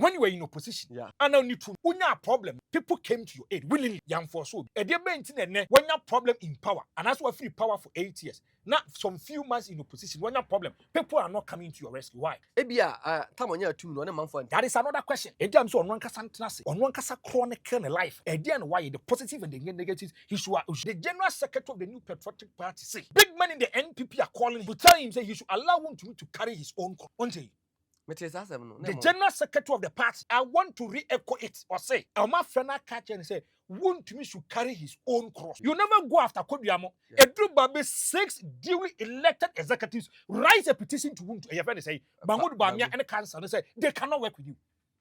when you were in opposition, and now need to when you have a problem, people came to your aid willingly. Young for so. And they when you have problem in power, and that's why free power for 8 years. Now, some few months in opposition, when you have problem, people are not coming to your rescue. Why? That is another question. On one kasa chronic life. Again, why the positive and the negative? The general secretary of the New Patriotic Party say big men in the NPP are calling, but tell him say he should allow Wontumi to carry his own cross. The general secretary of the party, I want to re-echo it or say, my friend catch and say, Wontumi should carry his own cross. You never go after Kobiamo. Edru Babe 6 duly elected executives write a petition to Wontumi. Your friend say, Mahmoud Bamia and the council, and say they cannot work with you.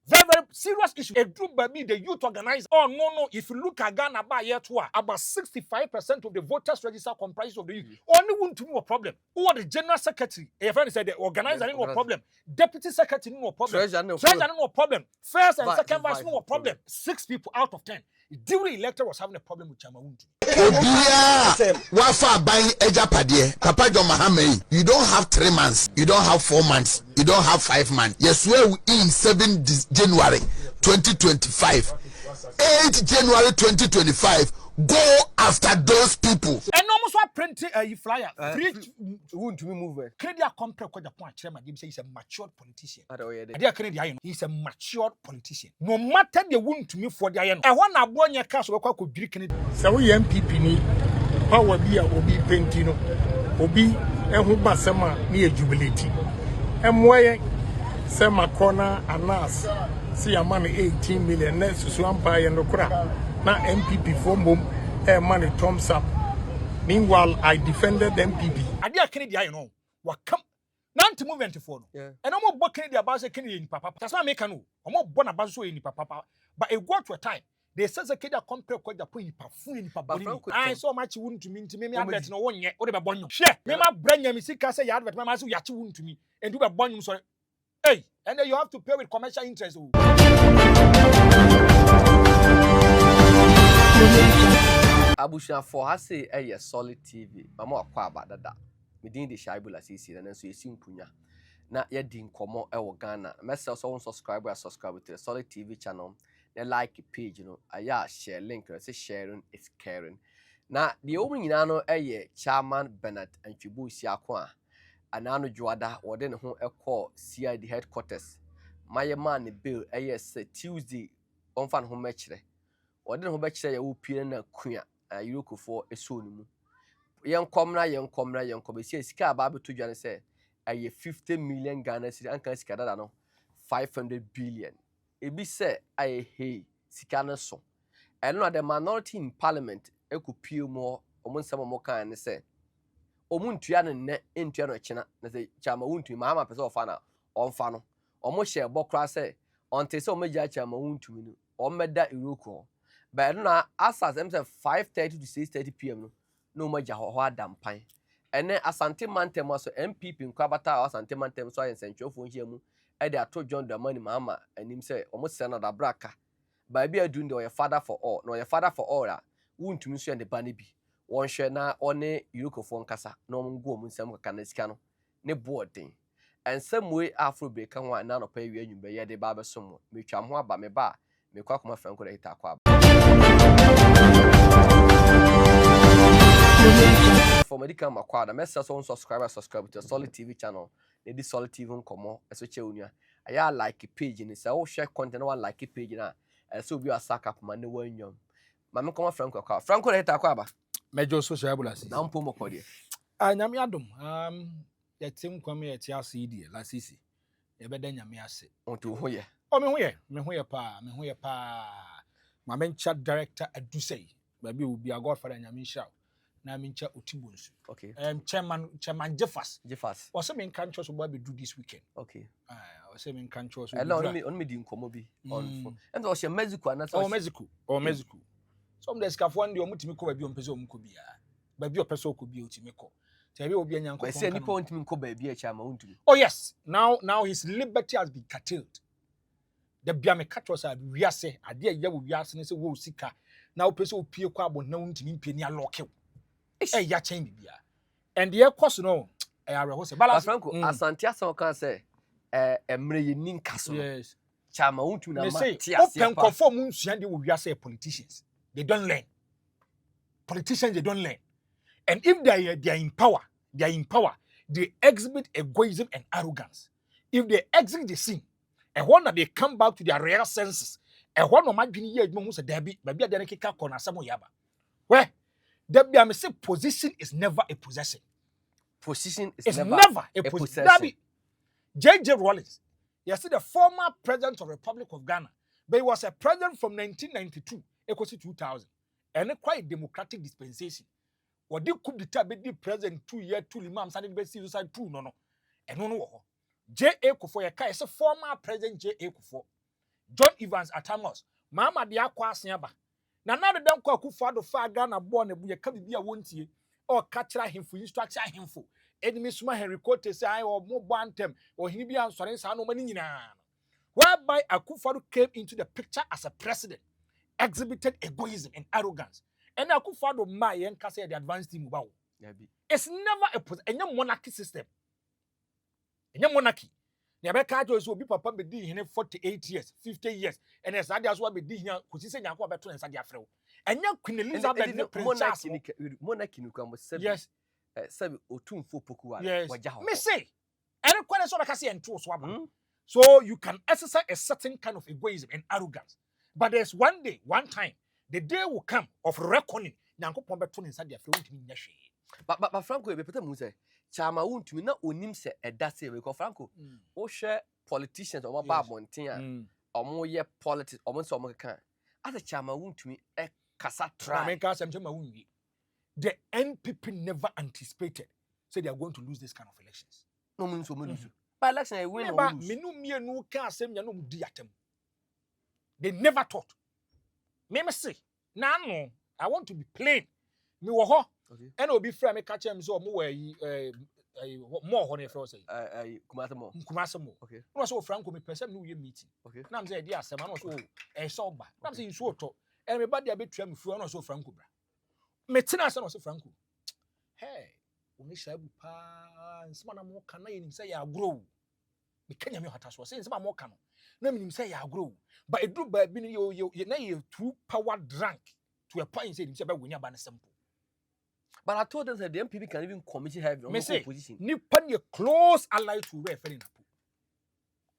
Very, very serious issue. Edru Babe, the youth organizer. Oh no, if you look at Ghana by year 2, about 65% of the voters register comprises of the youth. Only Wontumi no problem. Who are the general secretary? Your friend said the organizer no problem. Deputy secretary no problem. Treasurer no problem. First and second vice no problem. 6 people out of 10. Duly elected was having a problem with Chama Wontumi. Wafa buying Ejapade, Papa John Mahame. You don't have 3 months, you don't have 4 months, you don't have 5 months. Yes, we're in 7 January 2025. 8 January 2025. Go after those people. And almost what printing a flyer. Wontumi move. Canada compare what the point chairman say he's a matured politician. He's a matured politician. No matter the Wontumi for the iron. I want to born your cash or could drink it. So we MPP ni power be a obi pentino. Obi and who basama near jubility. And why Sama corner and us see a money 18 million next to Swampire and Okra. Now MPP form boom, money thumbs up. Meanwhile, I defended MPP. I dear Kennedy, I know what come. Not to move into phone. And I'm more Kennedy about a Kennedy in Papa. That's not make a no. I'm more born about so in Papa. But it got to a time. They says a kid that compare quite the point in Papa. I so much wouldn't to mean to me. I'm no one yet. What about Bonnie? Share. Me, my brain, you see, Cassa yard, but my master, you wouldn't to me. And do a bonum, sorry. Hey, and then you have to pay with commercial interest. Abusha for hase solid TV. Mama akwa abadada. Medin de shaibula sisi na nso yesi mpunya. Na ye di nkomo ewo Ghana. Message so subscribe to the Solid TV channel. The like page, aya share link. Say sharing is caring. Na the omu nyina no Chairman Bernard and Chibu Siakwa. Anano Juada or then home call CID headquarters. My man bill say Tuesday on fan home match. Or then home match say you peer na queen you look for a soon. Young comrade, see Sky Babu to Jan say a 50 million Ghana city and can scatter no 500 billion. It be said I hey Sikana so. And not the minority in parliament could peel more or some more kind say. Omuntuano ne entuano china na se chama Wontumi mama pese ofana onfa no omo share bokra se onte se omeja chama Wontumi no omeda iroko ba no asas em se 5:30 to 6:30 pm no omeja ho adampan ene asante mantem so MPP nkwabata asante mantem so ayensenchofo nhiamu e de ato John Dramani mama anim se omo se na da braka ba bia du nde oye father for all no oye father for all a Wontumi so en de bane bi one share na one Eurocofon kasa no go munsam kaka na sika no ne boarding and some way afro be kan wa na no pa wi anwumba ye de ba besom metwa ho aba me ba me kwa kuma Franko da hita kwa for medical makwa da message so subscribe to the Solid TV channel ne di Solid TV nkomo eso che onua aya like page ni say wo share content one like page na so bi asaka kuma ne wanwam mama kuma Franko da hita kwa ba Major social abulasi. Na mpo mokode. Nyame adom. Yetim kwame yeti asidi la sisi. Yebeda nyame ase. Onto hoye. Me hoye pa. Ma mencha director adusei. Baby will be a godfather nyame sha. Na mencha otibonsu. Okay. Chairman Jeffers. Also men kan church so do this weekend. Okay. Also men kan church. On me di nkomo bi on. And o she Mexico na so. Mexico. Some days kafwan de omutimi ko baabi ompese omko bia baabi opese okobi otimi ko tebe obi anyanko ko se nipa ontimi ko baabi a chama Wontumi. Oh yes, now his liberty has been curtailed. The bia me katros a wiase ade a ya wo wiase ne se wo sika na opese opie ko abon na Wontumi mpeni a lock ya chen bibia and the course no I are ho se balance Franko asante asan kan se emre ye ninka so. Yes. Chama Wontumi na They ma say, tia open conform unsuande we say politicians. They don't learn. Politicians, they don't learn. And if they are in power, they exhibit egoism and arrogance. If they exit the scene, and when they come back to their real senses, and one of my junior years, who said, Debbie, maybe I didn't kick up on a Samu Yaba. Where Debbie, I say position is never a possession. Position is It's never a possession. possession. Debbie, J.J. Rawlings, you see the former president of the Republic of Ghana, but he was a president from 1992, equals to 2000, and a quite democratic dispensation. What they could determine the president 2 years, 2 limams, and the side 2 no. And no. J.A. Kufuor, a former president J.A. Kufuor, John Evans Atamos, Mama Diakwa Siaba. Now the damn Kufuor the far Ghana born a buya kabibia won't ye, or catch him for instruction him for. Enemy Suma Henry Cote say or more bantem, or he be answering Sano Manina. Whereby Akufo came into the picture as a president, exhibited egoism and arrogance. And Akufo my and Kase the advanced team about. It's never a monarchy system. A monarchy. Nyabeka Joyce will be papa be here 48 years, 50 years, and as I just want be here, because he said Yanko better and Sadia. And young Queen Elizabeth, monarchy, yes, sabi otumfo pokuwa yes. wajaho. Me say, and quite so like I say and two swab. So you can exercise a certain kind of egoism and arrogance. But there's one day, one time, the day will come of reckoning. Nyanko pombe tun inside their flow to me. But Franko, be pete mu say, Chama Wontumi na onim se eda se because Franko, o share politicians o ba abonten a omo ye politics omo so omo kan. As a Chama Wontumi e kasa try. The NPP never anticipated, so they are going to lose this kind of elections. No means so lose. By election I win or lose. They never thought. Me say, no, I want to be plain. Me wo ho. And obi fra me catch him so mo more honey for say. Kumasamo. Okay. No so Franko me person no meeting. Okay. Na am say dey asem na so so ba. Na am say nsu oto. And me ba dey abetua me fu na so Franko bra. Me tena ase na so Franko. Hey, oni shabu pa nsema na mo kana ye nim say ya grow. Me kanya me hata so say nsema mo kana. Na me nim say ya grow. But it do ba bi you na you too power drunk to a point say nim say ba wonya ba na simple. But I told them that the MPP can even committee have on opposition. Nipa ye close ally to referee Napo.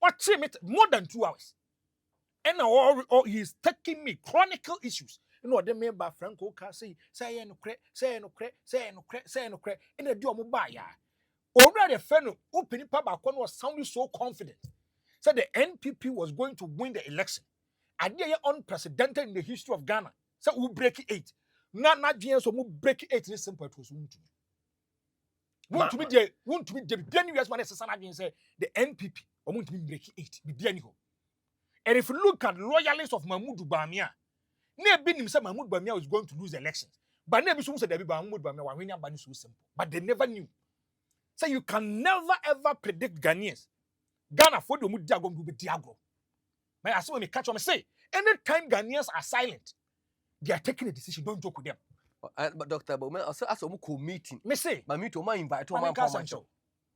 Watch him more than 2 hours. And now he's taking me chronicle issues. You know, the member Franko can say no cre, and the do mobile. Already, Feno opening Pabakon was sounding so confident. Said the NPP was going to win the election. And they are unprecedented in the history of Ghana. So we break 8. Not GS so break 8 in simple it was want to be the January man say the NPP or want to be break 8 be Bianiho. And if you look at loyalists of Mahmoud Bamia, never been himself Mahmoud Bamia was going to lose elections. But never soon said that Mahmoud Bamia was winning by so simple. But they never knew. So you can never ever predict Ghanaians. Ghana for the Mudia going to be Diago. But I saw when they catch on say anytime Ghanaians are silent. They are taking a decision. Don't joke with them. But Doctor, but man, also as a meeting. Me say, my meeting, my invite to my show.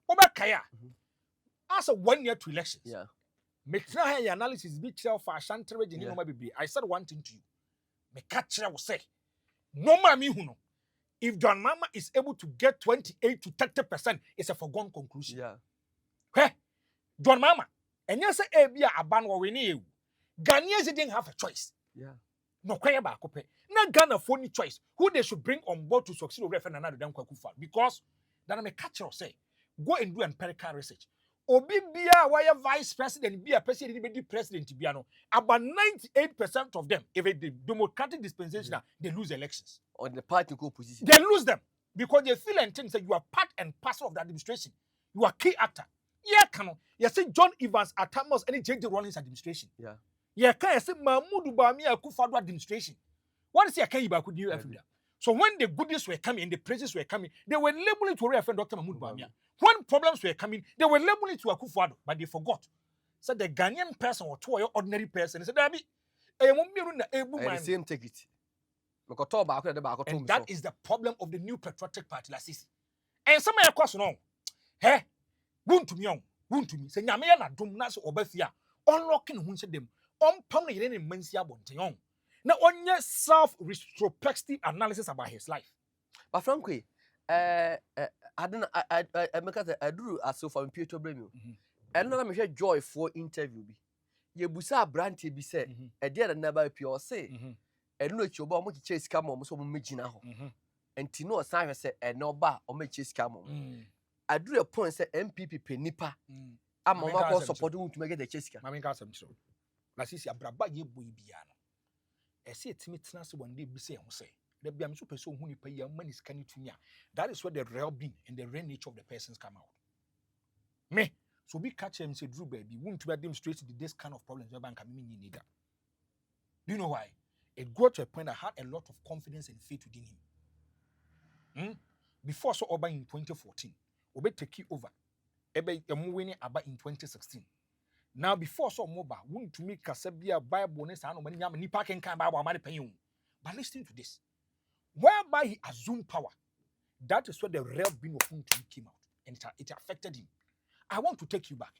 Oba Kaya. As a 1 year to elections. Yeah. Make try your analysis be clear for Ashanti region. I said one thing to you. Me catch will say, no mami huno. If John Mama is able to get 28 to 30%, it's a foregone conclusion. Yeah. Hey, John Mama, and yes, a be a ban or we Ghanaians didn't have a choice. Yeah. No kwaya ba kope na Ghana for any choice who they should bring on board to succeed over another than Kwakufa because then I'm a catcher say go and do empirical research obi bia why vice president be a president be president biano about 98% of them if a democratic dispensation they lose elections on the party opposition they lose them because they feel and think that you are part and parcel of the administration you are key actor you say John Evans Atamos any J.D. Rawlings administration yeah, can say Mahmoud Bamia Akufo administration. What is your can you back with you every So when the goodies were coming and the praises were coming, they were labeling to reference Dr. Mahmoud Bamia. When problems were coming, they were labeling to Akufo, but they forgot. So the Ghanaian person or to an ordinary person, they said, the same take it. And that is the problem of the new patriotic party, like this. And some of your question, hey, Wontumi, say, Yamia na dum nas obefia. unlocking who said them, pammy in Mensia Bontion. Now, on your self retrospective analysis about his life. But frankly, I drew as so from Peter Bremu. And now I'm joy for interview. Ye busa branty be said, a dear never pure say, and no your much chase come on so majina. And Tino Simon said, and no bar or make chase come on. I drew a point said MPP penipa. I'm on supporting to make the chase. Mammy got some show. Lasisi abraba ye boy biano. I see a timid tenacity one day be say, there be a super so who you pay your money scanning to me. That is where the real being and the real nature of the persons come out. Me, so be catch him say Drew baby, won't to demonstrate this kind of problems your bank coming in neither. Do you know why? It got to a point I had a lot of confidence and faith within him. Before so over in 2014, we take you over. Ebe winning about in 2016. Now before so mobile, wouldn't to me Casabia Bible bonus and when Yam Nipa can come by money paying. But listen to this. Whereby he assumed power, that is where the real being of Wontumi came out, and it affected him. I want to take you back.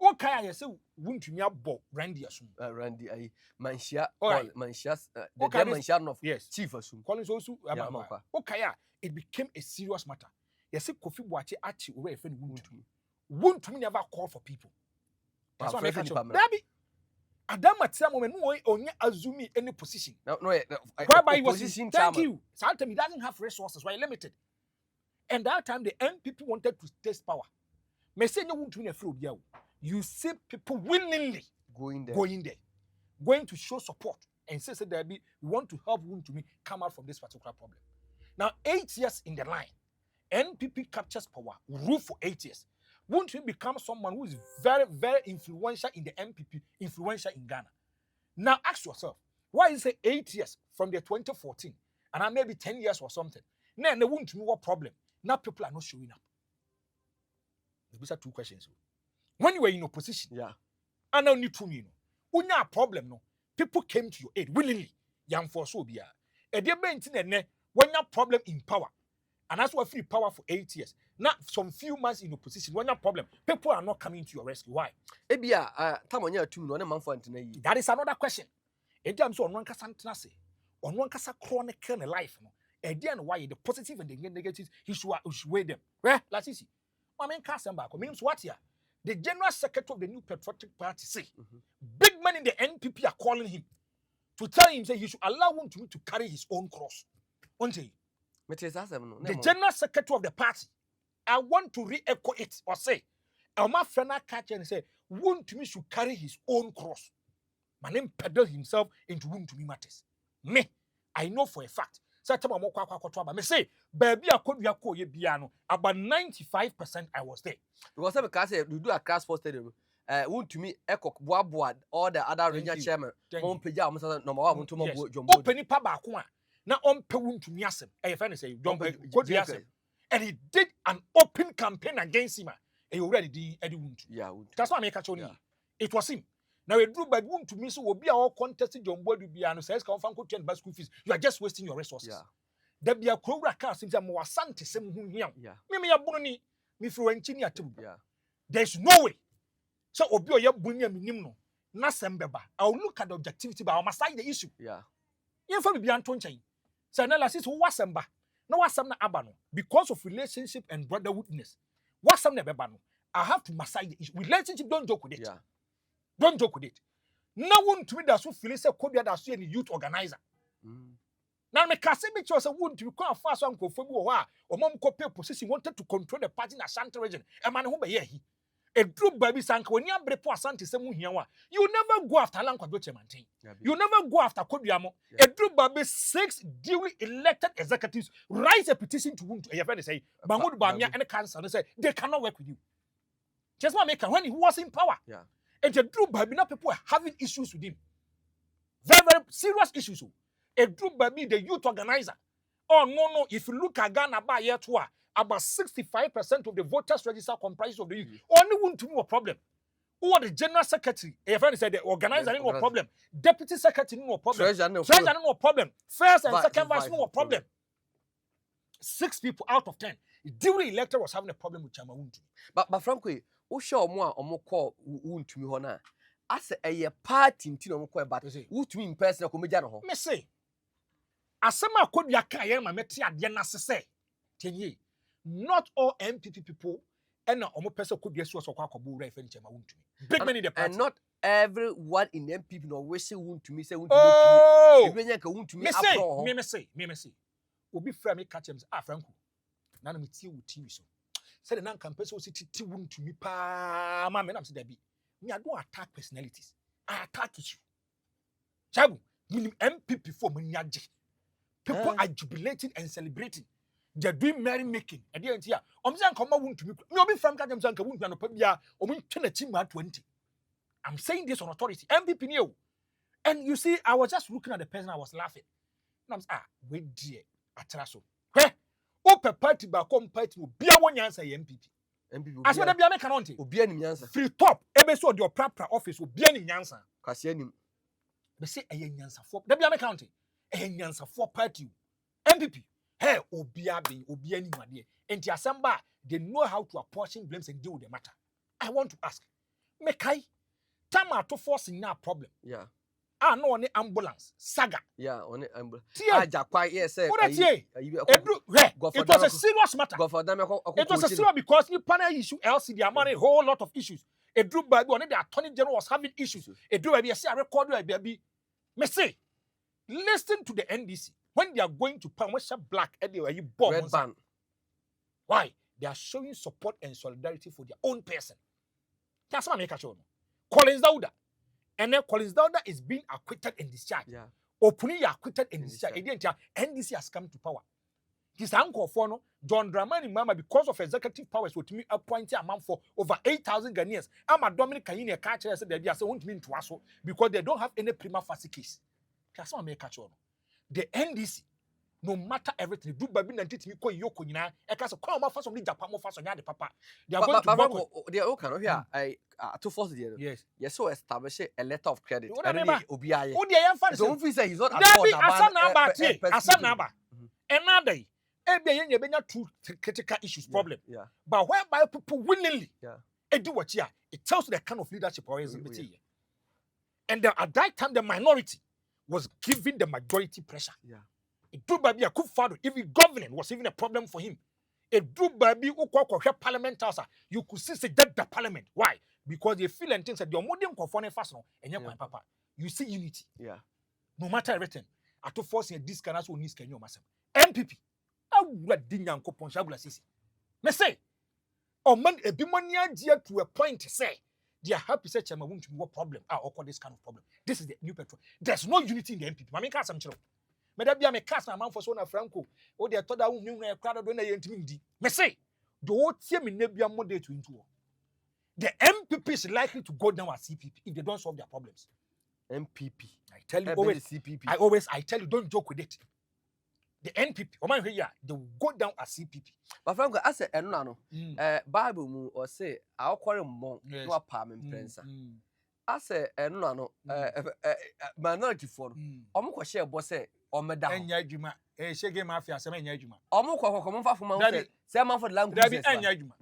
Okay, I say Wontumi abo Randy assume. Randy, I Manshia, right. Manshia, okay, Manshia of yes, Chief assume. Collins also. Okay, it became a serious matter. You see, Kofi Boache actually over a friend Wontumi. Wontumi never called for people. That's why I catch up. Adam at some moment, no only assume any position. No, whereby he was thank you. Sometimes he doesn't have resources, why limited. And that time the MPP wanted to test power. You see people willingly going there, going to show support and say that we want to help Wontumi come out from this particular problem. Now, 8 years in the line, NPP captures power, rule for 8 years. Wontumi become someone who is very, very influential in the MPP, influential in Ghana. Now ask yourself, why is it 8 years from the 2014 and maybe 10 years or something? Now there won't be what problem. Now people are not showing up. These are two questions. When you were in opposition, and now need to me, when you have a problem, no, people came to your aid willingly. Young for so be a dear when you have problem in power. And that's why free power for 8 years. Now, some few months in opposition, when you have problem, people are not coming to your rescue. Why? That is another question. So on one kasa on one kasa chronic in life, no. And why the positive and the negative, he should weigh them. Well, let's see. I mean, means what here? The General Secretary of the New Patriotic Party say, big men in the NPP are calling him to tell him that he should allow him to carry his own cross. The General Secretary of the party, I want to re-echo it or say, my friend catch and say, Wontumi should carry his own cross. My name pedal himself into Wontumi matters. Me, I know for a fact. Me say, baby, I could be a piano. About 95% I was there. Because you do a class for stadium. Wontumi echo board all the other ranger chairman. Open Paba. Now on Wontumi asem. Friend say, don't go to asem. And he did an open campaign against him. He already did Eddie Wontumi. Yeah, that's why I make a choice. It was him. Now we drew by Wontumi so will be our contested John Boy be an says Franko change by school fees. You are just wasting your resources. There be a Cobra car since I'm more Santa same who here. Me abuni me for engineer too. There's no way. So Obio ya bunya minimum. Na sembeba. I'll look at the objectivity but I must side the issue. You for be Anton chain. So analysis who was semba. No was some abano because of relationship and brotherhoodness. What's some never bano? I have to massage the issue. Relationship, don't joke with it. Don't joke with it. No one to me that's who feels a code that's any youth organizer. Now, me can say because I want to come fast on go for or mom copy position wanted to control the party in Ashanti region. A man who be here. A true baby sank when you have brepo Ashanti semu here. You never go after Lanka Doche Mantin. You never go after Kodiamo. A true baby 6 duly elected executives write a petition to whom to a say, Bangud Bamia and a cancer and say they cannot work with you. Just one maker when he was in power. And the true baby people are having issues with him. Very, very serious issues. A group by me, the youth organizer. Oh, no. If you look at Ghana by year 2, about 65% of the voters register comprises of the youth. Only one to me a problem. Who are the general secretary? A friend said the organizer no problem. Deputy secretary no problem. Treasurer no problem. First and second vice no problem. 6 people out of 10. The duly elected was having a problem with Chama Wontumi. But Franko, who show more or more call Wontumi hona? As a party ntino mo ko but You see. who to in person ko meja no ho. Me say asema akodua kan ye ma meti ade na sese tenye not all MPP people and omo person kodua so so kwa akobo right furniture ma Wontumi big men in the party And not everyone in MPP no we say Wontumi say Wontumi oh e benya ka Wontumi me say apro ho. me say obi fra me catch him say Franko na na me tie wo TV so say the nan campaign so ti Wontumi pa ma me na say da bi me I don't attack personalities I attack issue chabu MPP for me nyaje. People are jubilating and celebrating. They're doing merrymaking. At the end here, I'm saying, come on, to me. No, be from Kadam Zanka, won't be on a pabia, or we turn a team at 20. I'm saying this on authority. MVP knew. And you see, I was just looking at the person, I was laughing. And I'm wait, dear, Atraso. Where? Open party by party will be a 1 answer, MPP. MPP As well as be a mekanonte. Obi ani nyansa. Free top, episode your proper office will be any answer. Kwase anim. They say a nyansa for the Biame County. A nyansa for party. MPP. Hey, Obia be Obia ni made. And Tiasamba, they know how to apportion blames and deal with the matter. I want to ask. Mekai, Tama to forcing now problem. Yeah. Ah, no one ambulance. Saga. Yeah, on it ambulance. Tie. Jakwa yes say. What it was a serious matter. Go for them. It was a serious because you panel issue LC, they are money, whole lot of issues. A drew by one, the attorney general was having issues. A drew by a record baby. Me say, listen to the NDC when they are going to Palmasha Black anyway you bomb. Red band. Why? They are showing support and solidarity for their own person. That's what I make a show. Collins Dauda. And then Collins Dauda is being acquitted and discharged. Yeah. Openly acquitted and discharged. NDC has come to power. His uncle for no John Dramani Mama because of executive powers with me appointed a man for over 8,000 Ghanaians. I'm a Dominic Kayine catcher said they won't mean to us because they don't have any prima facie case. That's what I make a show. The NDC, no matter everything, do baby and teach me ko yoko nyina. E ka so kwa ma fa so ni Japan mo fa so nya de papa. They are going to work. They are okay here. I to force the yes. Yes, so establish a letter of credit. And Obi aye. Who dey yan fa So if we say he's not Asana ba. Another maybe you benya two critical issues problem. Yeah. But whereby people willingly do what here, it tells you the kind of leadership or is and at that time the minority was giving the majority pressure. Yeah. It do baby a good father, even governing was even a problem for him. It do baby parliament house. You could see that the parliament. Why? Because they feel and things that your modern conforming fast papa. You see unity. Yeah. No matter everything. I to force this kind of so needs can you myself. MPP. I would dinyan ko ponshabula sisi. Me say, or man a bimonia dear to a point to say, they are happy such a won't be what problem. I call this kind of problem. This is the new petrol. There's no unity in the MPP. I mean, can't some children. Maybe I'm a cast man for Sona Franko. Oh, they thought I won't know a crowd when they intimidate. Me say, don't see me never more day to into. The MPP is likely to go down as CPP if they don't solve their problems. MPP. I tell you always, CPP. I tell you, don't joke with it. The NPP, they will go down as CPP. But Franko, I say, no, Bible mu or say, I'll call him monk, no apartment prince. I say, no, minority for Omko share boss, or Madame Yajuma, a shaggy mafia, some Yajuma. Omko come off from my some for language. Yajuma.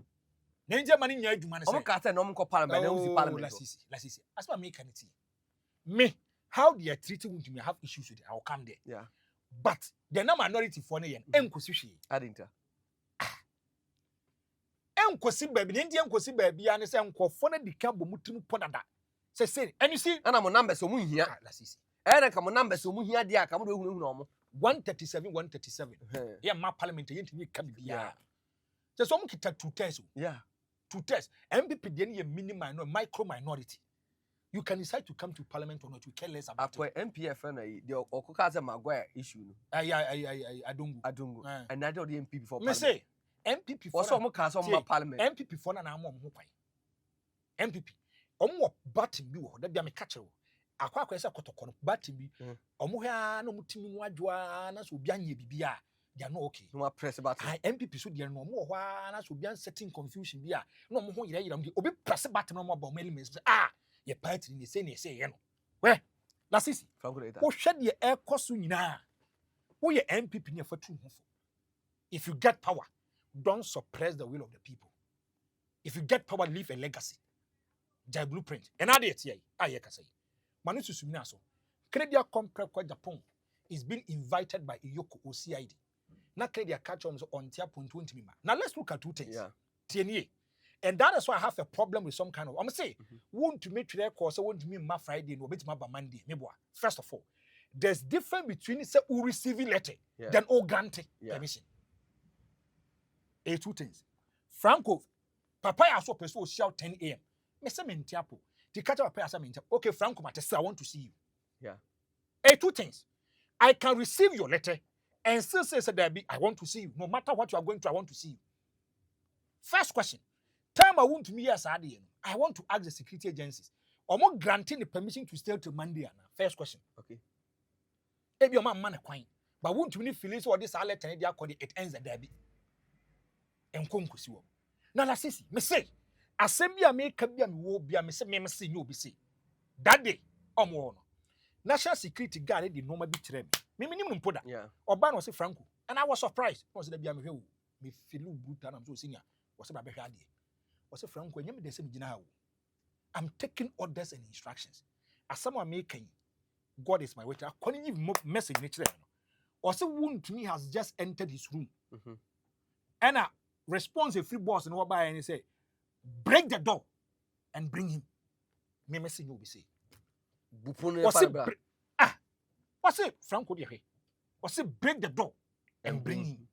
Ninja money Yajuma. Omka and Omko parliament. Lassie. As my mechanic. Me, how they are treating to me have issues with it. I'll come there. Yeah. But the minority for me and Enkosushi. I didn't. Enkosi baby, Indian Kosi baby, and say Uncle Fona de Cambo Mutum Ponada. Say, and you see, and I'm a number so moon here. And I come on number so moon here, dear, come to normal. 137. Yeah, my parliament, you can be. Yeah. Just some kita 2 tests. Yeah. 2 tests. MPP, then a mini micro minority. You can decide to come to parliament or not. You care less about it. MPF and the Okukaza Maguire issue. I don't go. And I don't the MPP for parliament. Say, MPP for some parliament. MPP for an arm. MPP. Omo batting you that be a catcher. Aqua quesa cotton batting me. Omoha no mutimi wadwana so bianye bibia. They are not okay. No press about MPP so they are no more one so be setting confusion bia. No more here the obi press button no more about elements. Ye party ni say you know. Where? La sisi. Who shed your air cost nyina. Who ye MPP near for 2 months. If you get power, don't suppress the will of the people. If you get power, leave a legacy. Jai blueprint. And I did say, I can say. Manusu Suminaso. Credit Compre Japan is being invited by Iyoko OCID. Now credit catch on Tia.20. Now let's look at two things. Yeah. TNA. And that is why I have a problem with some kind of, I'm going to say, want to make today course, I want to make my Friday, no, bet my Monday. First of all, there's difference between say who receive letter than who grant permission. Two things. Franko, Papa also person shout 10 a.m. Me say mentiapo. The catch up pay say okay, Franko, I want to see you. Yeah. Two things. I can receive your letter and still say there be I want to see you. No matter what you are going to, I want to see you. First question. Time I want to meet I want to ask the security agencies. Or more granting the permission to stay till Monday. First question. Okay. If your man a coin, but won't you need feelings or this letter it ends the derby. And conquer. Now, la sisi, me say, assembly a make a be a will be a miss me see you be see. That day, more. National security guard the normal be trem. Me minimum put that. Yeah. Or ban was a Franko. And I was surprised. Was the be a me feel good and I'm so senior. Was a baby idea. Was a Franko, and the same general. I'm taking orders and instructions. As someone making God is my waiter. I can't even message nature. Or so Wontumi has just entered his room. And a response a free boss and what by and he say, break the door and bring him. Me message you be say. What's it? Franko de he. What's it? Break the door and bring him.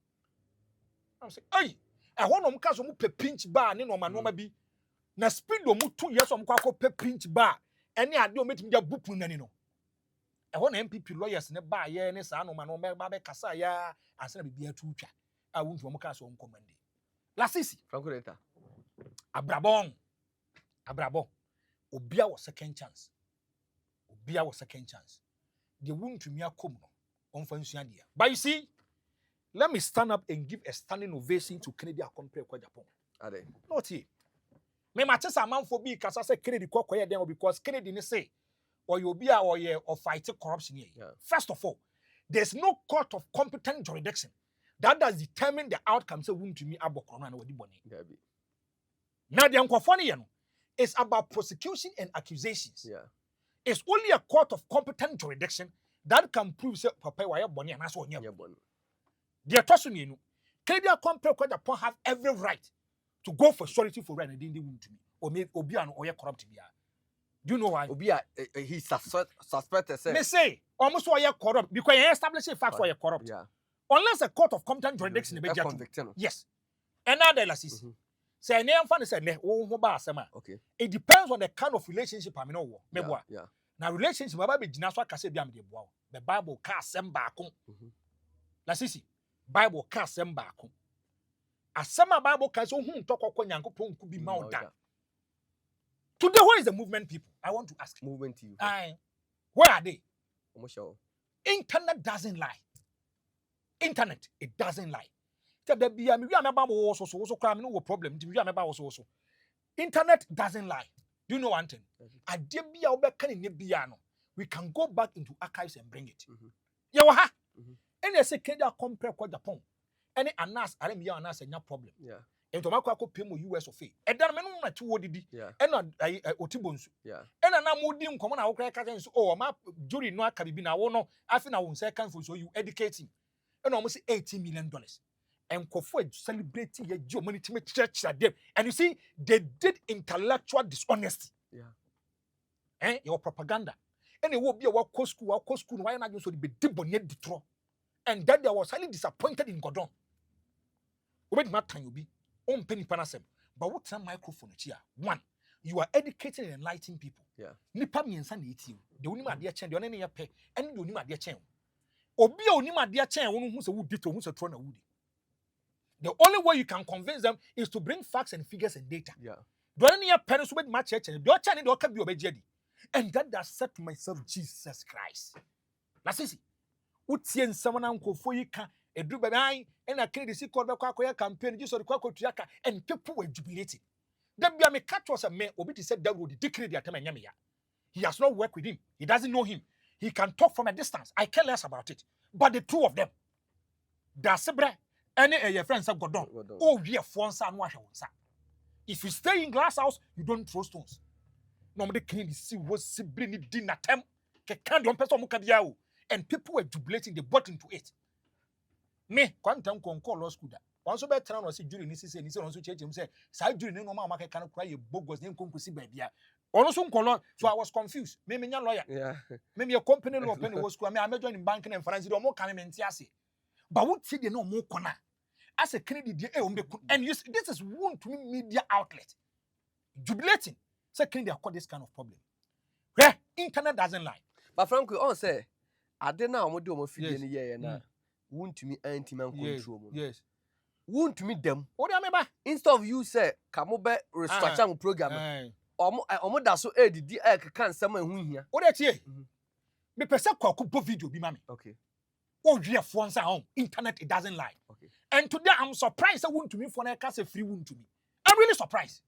I say, hey, I want to cast mu pe pinch bar ni no ma bi. Na speed do mu 2 years om kwa pe pinch bar. Any ade o metim dia bupu nani no. I want MPP lawyers ne ba ye ne sa no ma no ba be kasa ya anse na bibia tu twa. I want to cast on command. La sisi Franko data. Abrabon. Obia was second chance. The Wontumi akom no. On fansuya dia. But you see, let me stand up and give a standing ovation to Canadian compare kwa Japan. Ade. Not here. Me matches a man for be kasa say Kennedy kwa kwa dem because Kennedy ne say or you be or fight corruption here. Yeah. First of all, there's no court of competent jurisdiction that does determine the outcome. Say Wontumi abokona na wadi boni. Now the unqualified it's about prosecution and accusations. Yeah. It's only a court of competent jurisdiction that can prove say papa why boni and that's what you boni. The attorney Canadian compare kwa Japan have every right to go for surety for rent and didn't Wontumi or maybe obi an or corrupt bia. Do you know why? Obi he suspected say. They say almost why corrupt because you establish a fact why corrupt. Yeah. Unless a court of competent jurisdiction be convicted. Yes. Another lasisi. Say name fan say ne wo ho ba asema. Okay. It depends on the kind of relationship I mean wo. Yeah. Now relationship baba be gina so akase bia me de boa. The Bible ka asem ba ko. Lasisi. Bible ka asem ba ko. Asema Bible ka so hu ntokoko Nyankopon ku bi ma oda. Today where is the movement people? I want to ask. Movement to you. Where are they? Internet doesn't lie. Internet, it doesn't lie. There be a so crime no problem. Internet doesn't lie. Do you know one thing? We can go back into archives and bring it. Yawaha. Any second compare kwa Japan. Any anas aremia anas enya problem. Yeah. And Tomako pay US of fee. And then men na two didi. And otibonsu. Yeah. And na mudi nkomo na okra ka so oh ma jury no aka bibi na wo no afi na won second for so you educating. And almost $80 million. And Kofo celebrating your geomoney church them. And you see, they did intellectual dishonesty. Yeah. Your propaganda. And it will be a walk school, why not so be debonate the tro. And that they was highly disappointed in Godon. Wait, not time you be on penny panasem. But what's a microphone here? One, you are educating and enlightening people. Yeah. Nipa mi and Sunday you. The only my dear chen, the only pay, and the only my dear chen. Obi oni ma dia chen who's a wood dito who's a throne a woody. The only way you can convince them is to bring facts and figures and data. Yeah. Do any parents with my church and do channel do can be obedient. And that said to myself, Jesus Christ. Let's see. Utien someone uncle for you can a do by and I can't see called the campaign just or the quack and people were jubilating. Then be a cat was a man obiti said that would decree the time. He has not worked with him, he doesn't know him. He can talk from a distance. I care less about it. But the two of them, that's any friends have got done. Oh, we are fonsa and wash. If you stay in glass house, you don't throw stones. no the Kennedy see was sibling dinner tem ke kind of person muka biao and people were jubilating, they bought into it. Me quantum con call law school that once so better no see jury ni say ni say on so church him say side jury no normal market can cry bogus name kon kusi bia ono so call so I was confused me lawyer yeah me a company law pen was school me I join in banking and finance do mo kan me ntiase but what see the no mo kona as a Kennedy and you see, this is Wontumi media outlet jubilating say Kennedy have got this kind of problem where internet doesn't lie but Franko on say ade na omo de omo fidie ni ye na Wontumi anti-man control mo yes Wontumi dem what do you mean instead of you say kamo be restructure program omo da so edidi kan nsem ehun hia what that here me pese kwaku bo video bi mame okay oh yeah for on internet it doesn't lie okay and today I'm surprised that Wontumi for na cast a free Wontumi I'm really surprised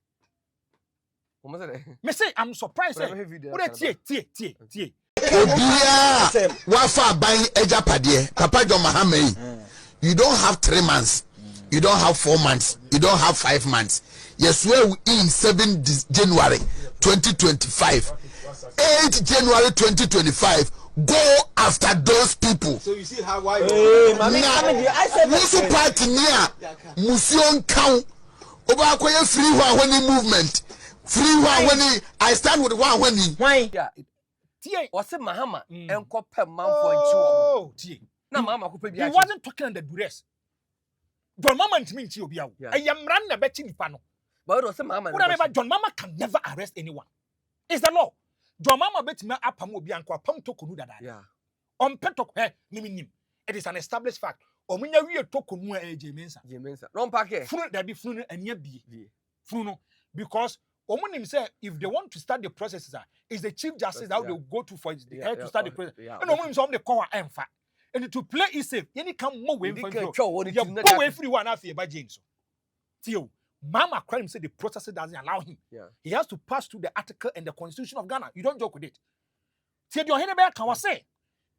omo say me say I'm surprised what that tie Obia wafa ban eja padie Papa John Mahama you don't have 3 months you don't have 4 months you don't have 5 months yes we in 7 January 2025 8 January 2025 go after those people so you see how why I said musu party near musion count oba koye free one movement free one I stand with one when yeah tie o se Mahama enko pem manfo nchi wo tie na Mahama ko pe bia he wasn't talking under duress John Mama ntimi nchi obi awo ayamran na be chi nipa no but o se Mahama what John Mama can never arrest anyone it's the law John Mama betima apam obi anko apam tokonu dada yeah on petok nim it is an established fact omunya wie tokonu Jemensa non pake funu da bi funu ania bi funu because omunim say if they want to start the processes is the chief justice that will go to for the head to start the process and omunim say the call emfa and to play it safe any come more way from you way free one after by James tio Mama crime said the process doesn't allow him he has to pass through the article and the constitution of Ghana you don't joke with it tio the henebe kan say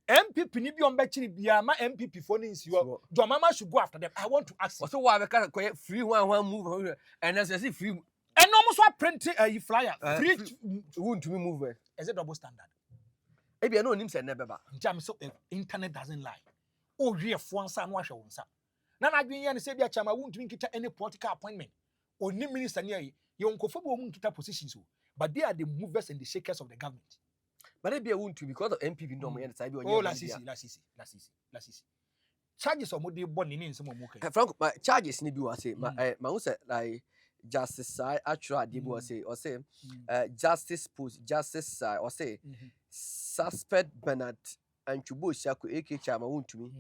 MPP ni bi on be chiri bia ma MPP for ni nsiwo John Mama should go after them I want to ask so why be can free one move and as say free and almost what print a flyer free Wontumi move is it double standard e bia no nim say nebeba jam so internet doesn't lie oh we for ansa no ahwe wonsa na na adwen ye say bia chama Wontumi kita any political appointment oni minister ni ayi ye onkofo bi omun kita positions but they are the movers and the shakers of the government but they be Wontumi because of MPP no mo ye say bi onye oh la sisi charges o mo dey born ni nsem o mo kai Franko charges ni bi wa say ma hu say like justice actually dey bi wa say or say justice post justice or say suspect Bernard Anchubo Shako AK Chama Wontumi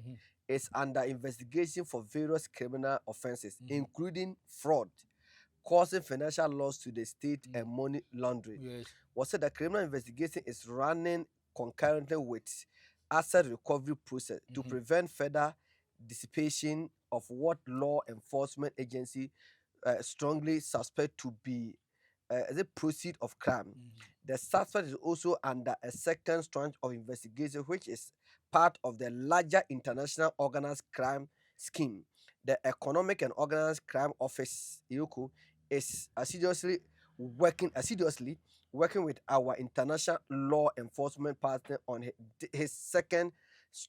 is under investigation for various criminal offenses including fraud causing financial loss to the state and money laundering was said the criminal investigation is running concurrently with asset recovery process to prevent further dissipation of what law enforcement agency strongly suspect to be the proceed of crime. The suspect is also under a second tranche of investigation, which is part of the larger international organized crime scheme. The Economic and Organized Crime Office (EOCO) is assiduously working with our international law enforcement partner on his second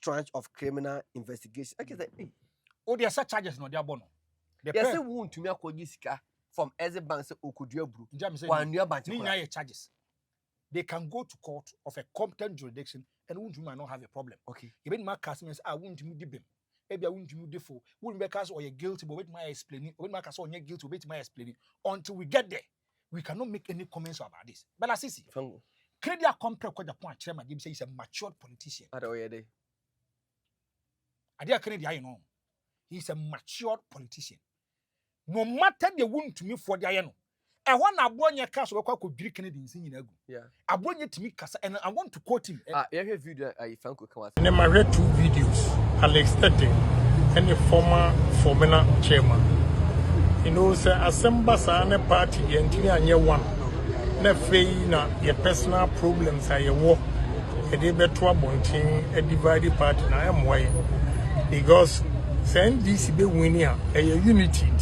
tranche of criminal investigation. Oh, there are such charges no they are bono. Yes, they want to make a from every bank say okudua bru. One new bank charges. They can go to court of a competent jurisdiction and Wontumi might not have a problem. Okay. Even my customers are Wontumi dibem. Maybe I Wontumi defo. Wouldn't make us or you're guilty, but wait my explaining. Wait my case or you're guilty, wait my explaining. Until we get there, we cannot make any comments about this. But I see. Credit compare the point. Chairman Jim says he's a matured politician. You know, he's a matured politician. No matter the Wontumi for the ayano. I want to bring your cash or could drink Kennedy in singing. Yeah. I bring it to me, and I want to quote him. Every video I Franko come out. And I read 2 videos. Alex Tete and the former chairman. You know, say Assemba and a party and year one. Na na your personal problems are your work. A day better bunting a divided party. I am why because send this be winning a unity.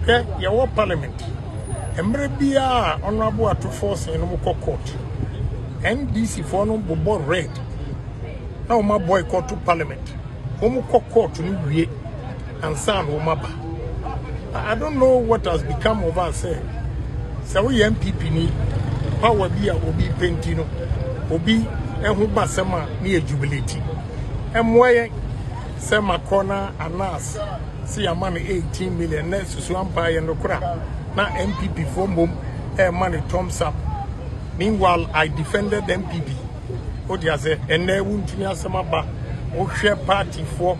Okay, your parliament. emre bia honorable to force no mo court NDC for no bobo red na o ma boycott to parliament o mo court no wie ansan o ma ba. I don't know what has become of us. So we MPP ni power bi a obi penti no obi ehu basema ni jubilate emwoye se makona anas si amane 18 million na susu ampa ye no kura na MPP for mom money thumbs up. Meanwhile I defended MPP odi say ene wuntumi asema ba o hwe party for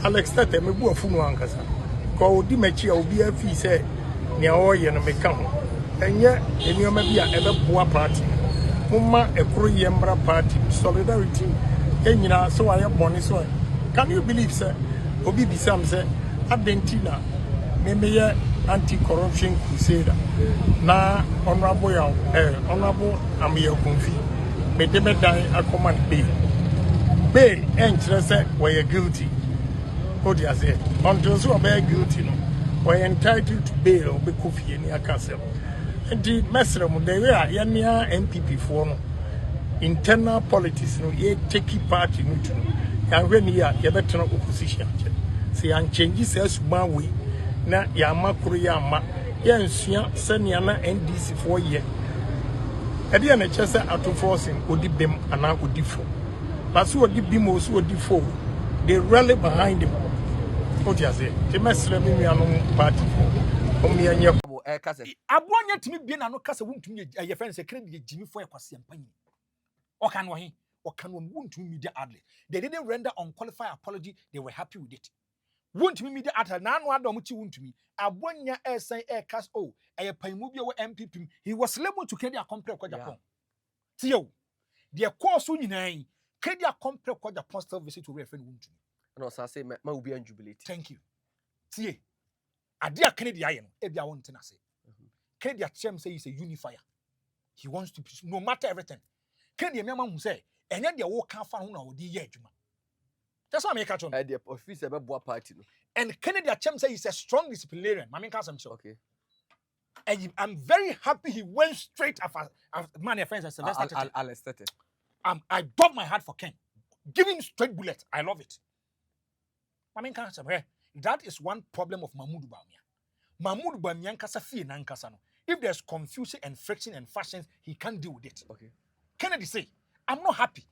Alex Tete mebu afunu ankasa ko odi machi a obi afi say ne oye no meka ho enye enioma bi a ebeboa party mumma ekro yembra party solidarity enyina so aye boni so. Can you believe say obi bisam say adentina memeye anti-corruption crusader na honorable Amiya Konfi me de me dan akoman bail enchre say we guilty odi ase until so be guilty no we entitled to bail obi kofi ni akasem enti mesre mu de we a yenia MPP for no internal politics no ye take party no to ya hwani ya ye betena opposition say an change says man we na ya makuru ya ma ya nsua senia na NDC for ye e de na chese ato forcing odi bem ana odi fo but so odi bim so odi fo they rally behind him odi ase te mesre mi nuanom party omi anye abonya timi bie na no kasa wuntumi ye friend say credit ye jimi fo yakwase ampanyi oka no he oka no wuntumi media adle they didn't render unqualified apology they were happy with it wuntumi media adle na anu adom chi wuntumi abonya esan kas oh eye panmu bi wo MPP he was labeled to credit compare kwa Japan tiyo the course nyinaa credit compare kwa Japan still visit to refer wuntumi no sa say ma ubi an jubilate. Thank you tie ade a Kennedy aye no e bia won tena se Kennedy achem say he's a unifier he wants to no matter everything Kennedy me hu say enye de wo ka fa ho na wo di ye adwuma that's why me catch on the office e be boa party no and Kennedy achem say he's a strong disciplinarian mama can some sure okay and I'm very happy he went straight after man friends and Sylvester Alex Tete I dug my heart for Ken give him straight bullet I love it mama can some that is one problem of Mahmoud Bawumia nkasa fie na nkasa no if there's confusion and friction and fashions he can't deal with it okay Kennedy say I'm not happy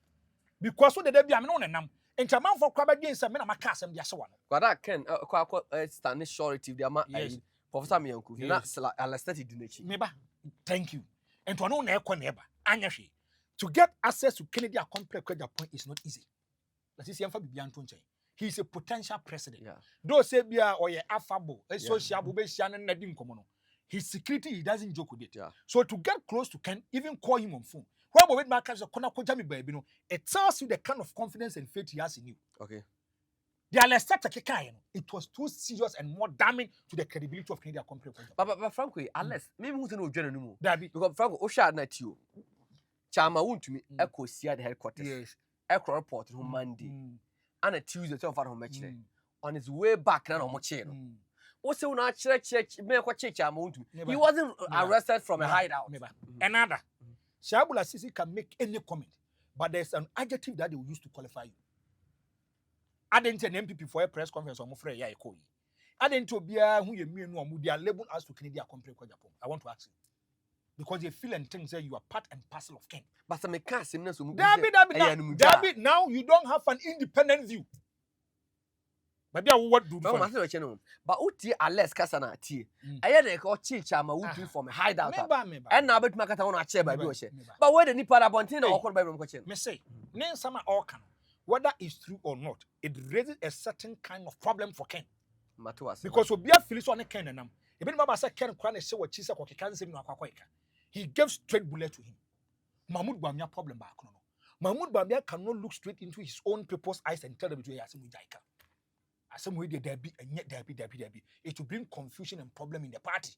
because so the dey am no nenam enti man for kwaba gen say me na maka asem dia se wa no kwada Ken kwa stand surety dia ma Professor Miyanku na Alex Tete dinechi meba thank you enti ono na ekọ na eba anya hwe to get access to Kennedy complex Japan is not easy let's see amfa bibia nto nchen he is a potential president though say bia or ye affable sociable be hia na di nkomo no his security he doesn't joke with it so to get close to Ken even call him on phone where with my catch kona koja me baby no it tells you the kind of confidence and faith he has in you okay the Alesta Kekai it was too serious and more damning to the credibility of Canadian company but Franko Alex me who say no dwene no mu Dabi because Franko o sha na ti o chama wuntumi ekosia the headquarters yes ekro report no Monday and a Tuesday so far home on his way back na no che no o se una church me kwa che chama wuntumi he wasn't arrested from a hideout another Shabula Sisi can make any comment but there's an adjective that they will use to qualify you I didn't an MPP for a press conference on Mofre ya ekoi I didn't to be who you mean no they are labeled as to Canadian company kwa Japan I want to ask you because they feel and think that you are part and parcel of Ken but some cast him so Dabi now you don't have an independent view but they what do but uti Alex Kasana tie aye na ko chicha ma wutu from a hideout and na betu makata wona ache ba bi o she but where the nipa da bontin na okoro ba bi ko che me say nen sama all can whether it's true or not it raises a certain kind of problem for Ken because obia feel so on Ken nam e be baba say Ken kwa na she wa chi se ko keka nsem no akwa he gave straight bullet to him Mahmoud Bawumia problem ba no Mahmoud Bawumia cannot look straight into his own people's eyes and tell them to asem jaika asem we dey there be dabi it will bring confusion and problem in the party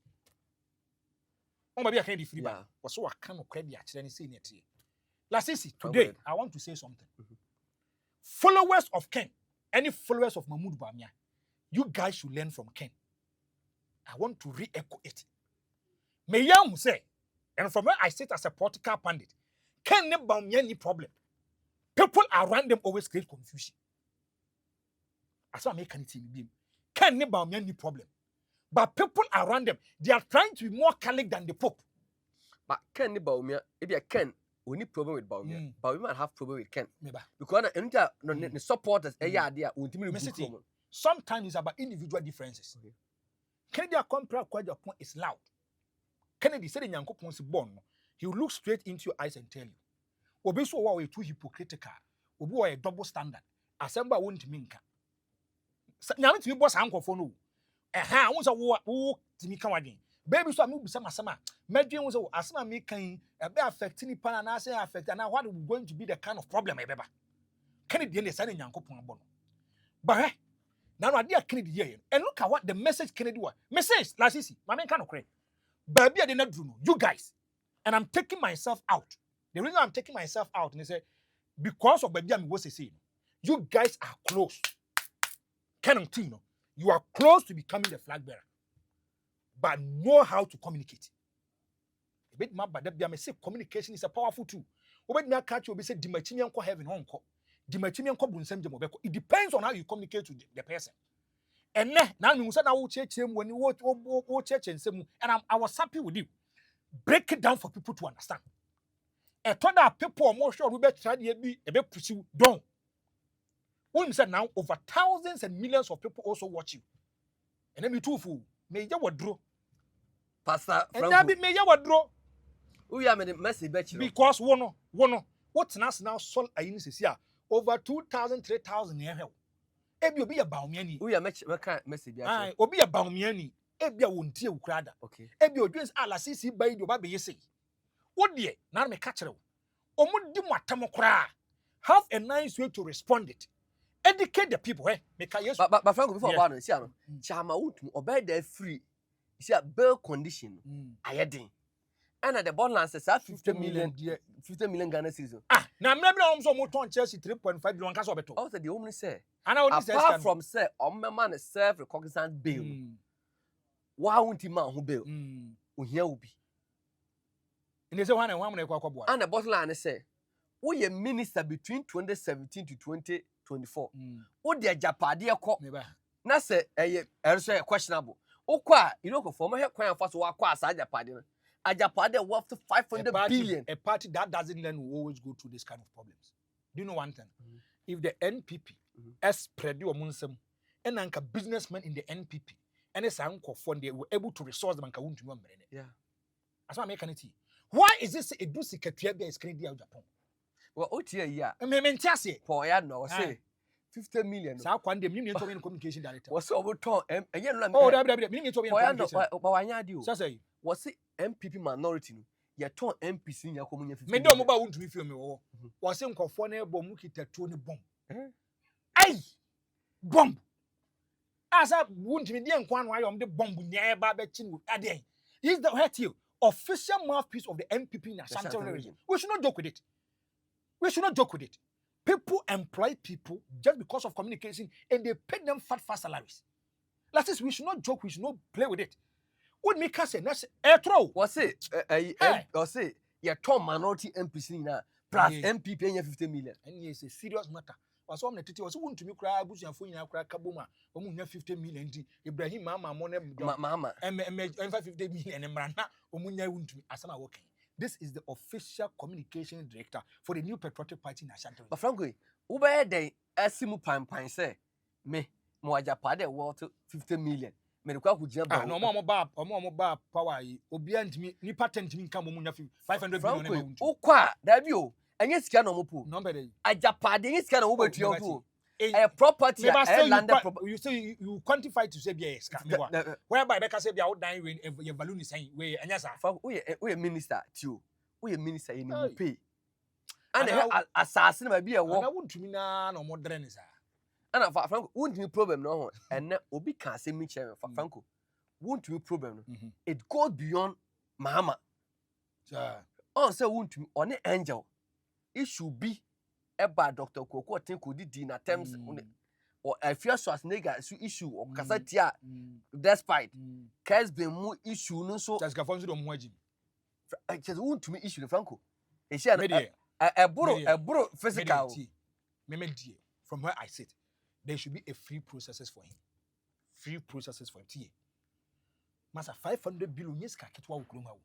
on ba bia kan di free ba was so aka no kwa dia kire ni say netie Lasisi today I want to say something followers of Ken any followers of Mahmoud Bawumia you guys should learn from Ken I want to re-echo it Me young say, and from where I sit as a political pundit, can never any problem. People around them always create confusion. As I make anything, can never any problem. But people around them, they are trying to be more Catholic than the Pope. But Ken ni Baumia, if you Ken, we need problem with Baumia. But we might have problem with Ken. Because the supporters, idea, sometimes it's about individual differences. Kennedy compare quite your point is loud. Kennedy said in Yankopon's born, he will look straight into your eyes and tell you. Obeso wa we too hypocritical. Obi wa a double standard. Asemba won't minka. Nyame to be boss anko for no. I want to timi kan wadin. Baby so am bisa masama. Medwen wo so asema me kan e be affect ni pan na say affect and what is going to be the kind of problem e beba. Kennedy dey say Nyankopon abo no. But now ade a Kennedy here. And look at what the message Kennedy was. Message la sisi. Ma me kan no kre. Baby dey na dru no. You guys. And I'm taking myself out. The reason I'm taking myself out and they say because of baby am was say you guys are close. Canon Tino. You are close to becoming the flag bearer. But know how to communicate. A bit mad, but I say communication is a powerful tool. Obed me catch you be say dimachimian ko heaven honko. Dimachimian ko bunsem je mobeko. It depends on how you communicate to the person. And now you say na wo church when you wo church and I was happy with you. Break it down for people to understand. I thought that people are more sure we better try to be pursue down. When said now over thousands and millions of people also watch you. And then me too fool. May you withdraw. Pastor and that be may you withdraw. We are made messy because one what's now sold a unit here over 2,000, 3,000 year hell. Ebi obi about me. We are messy aye obi about me. Ebi a won't you crowd. Okay. Ebi odwins ala sisi by the baby say. What dear? Now me catch you. Omundi matamokra. Have a nice way to respond it. Educate the people, eh? Make a yes. But Franko, before about it, Chama Wontumi obey the free. You see a bail condition. I had and at the bond lances 50 million Ghana season. Now I'm not so much on Chelsea 3.5 billion cash over. Also, the only say, and apart from say, my man is self recognizant bail. Why won't he man who bail? Here will be. And they say one and one and the bottom line say, we a minister between 2017 to 2024. What the Japadia cop na say a questionable. Okwa, you know, for my coin first walk as a Japadia worth 500 billion. A party that doesn't learn will always go through this kind of problems. Do you know one thing? If the NPP spread your munsum and anka businessmen in the NPP and it's uncle fund they were able to resource them and won't remember it. Yeah. That's why I make it. Why is this a do secretary is Canadian Japan? Well, OTA, yeah. I mean, for ya no say 50 million. So I you need to be communication director. Was over torn and oh, you need to be communication. But I do. So say was it MPP minority? Ya torn MPC in your community. Me don't mobile won't be film me. Was him conform bomb kita tone bomb. Ay bomb. As I won't be the enquire why the bomb near Babachin with Ade. Is the head you official mouthpiece of the MPP in Ashanti region. We should not joke with it. We should not joke with it. People employ people just because of communication and they pay them fat salaries. Like this, we should not joke, we should not play with it. What make us say, that's a throw. Was it? Was it? Your top minority MPC now, plus MPP and 50 million. And yes, a serious matter. Was on the titi was want to me cry, Bush and Funya cry Kabuma, 50 million. Ibrahim Mama, Mama, and 50 million and Marana, Omunya Wontumi, as I'm working. This is the official communication director for the new Patriotic Party in Ashanti. But Franko, Uber day, Asimu Pine say, me, Moajapade worth 50 million. Medical would jump no more bar power. Obiant me, ni patent me come 500 million. Oh, qua, that you, and yes, can no number. A Japade is kind of over to your a property. You say you quantify to say yes, whereby Becca said the outdying when your balloon is saying, we and yes, we a minister too. We a minister in the pay. And assassin might be a war. I want to me now no more drains. And I Franko won't be problem no, and Obi can't say me chair for Franko. Won't be problem. It goes beyond Mahama. Also, won't be on the angel. It should be about Dr. Koko think could did in attempts or a fear Schwarzenegger issue or Casatia despite Cas been more issue no so just Gafonso don't watch him. I just want to me issue the Franco. He said a bro physical. From where I sit, there should be a free processes for him. Free processes for him. Masa 500 billion yes kaketwa ukruma wo.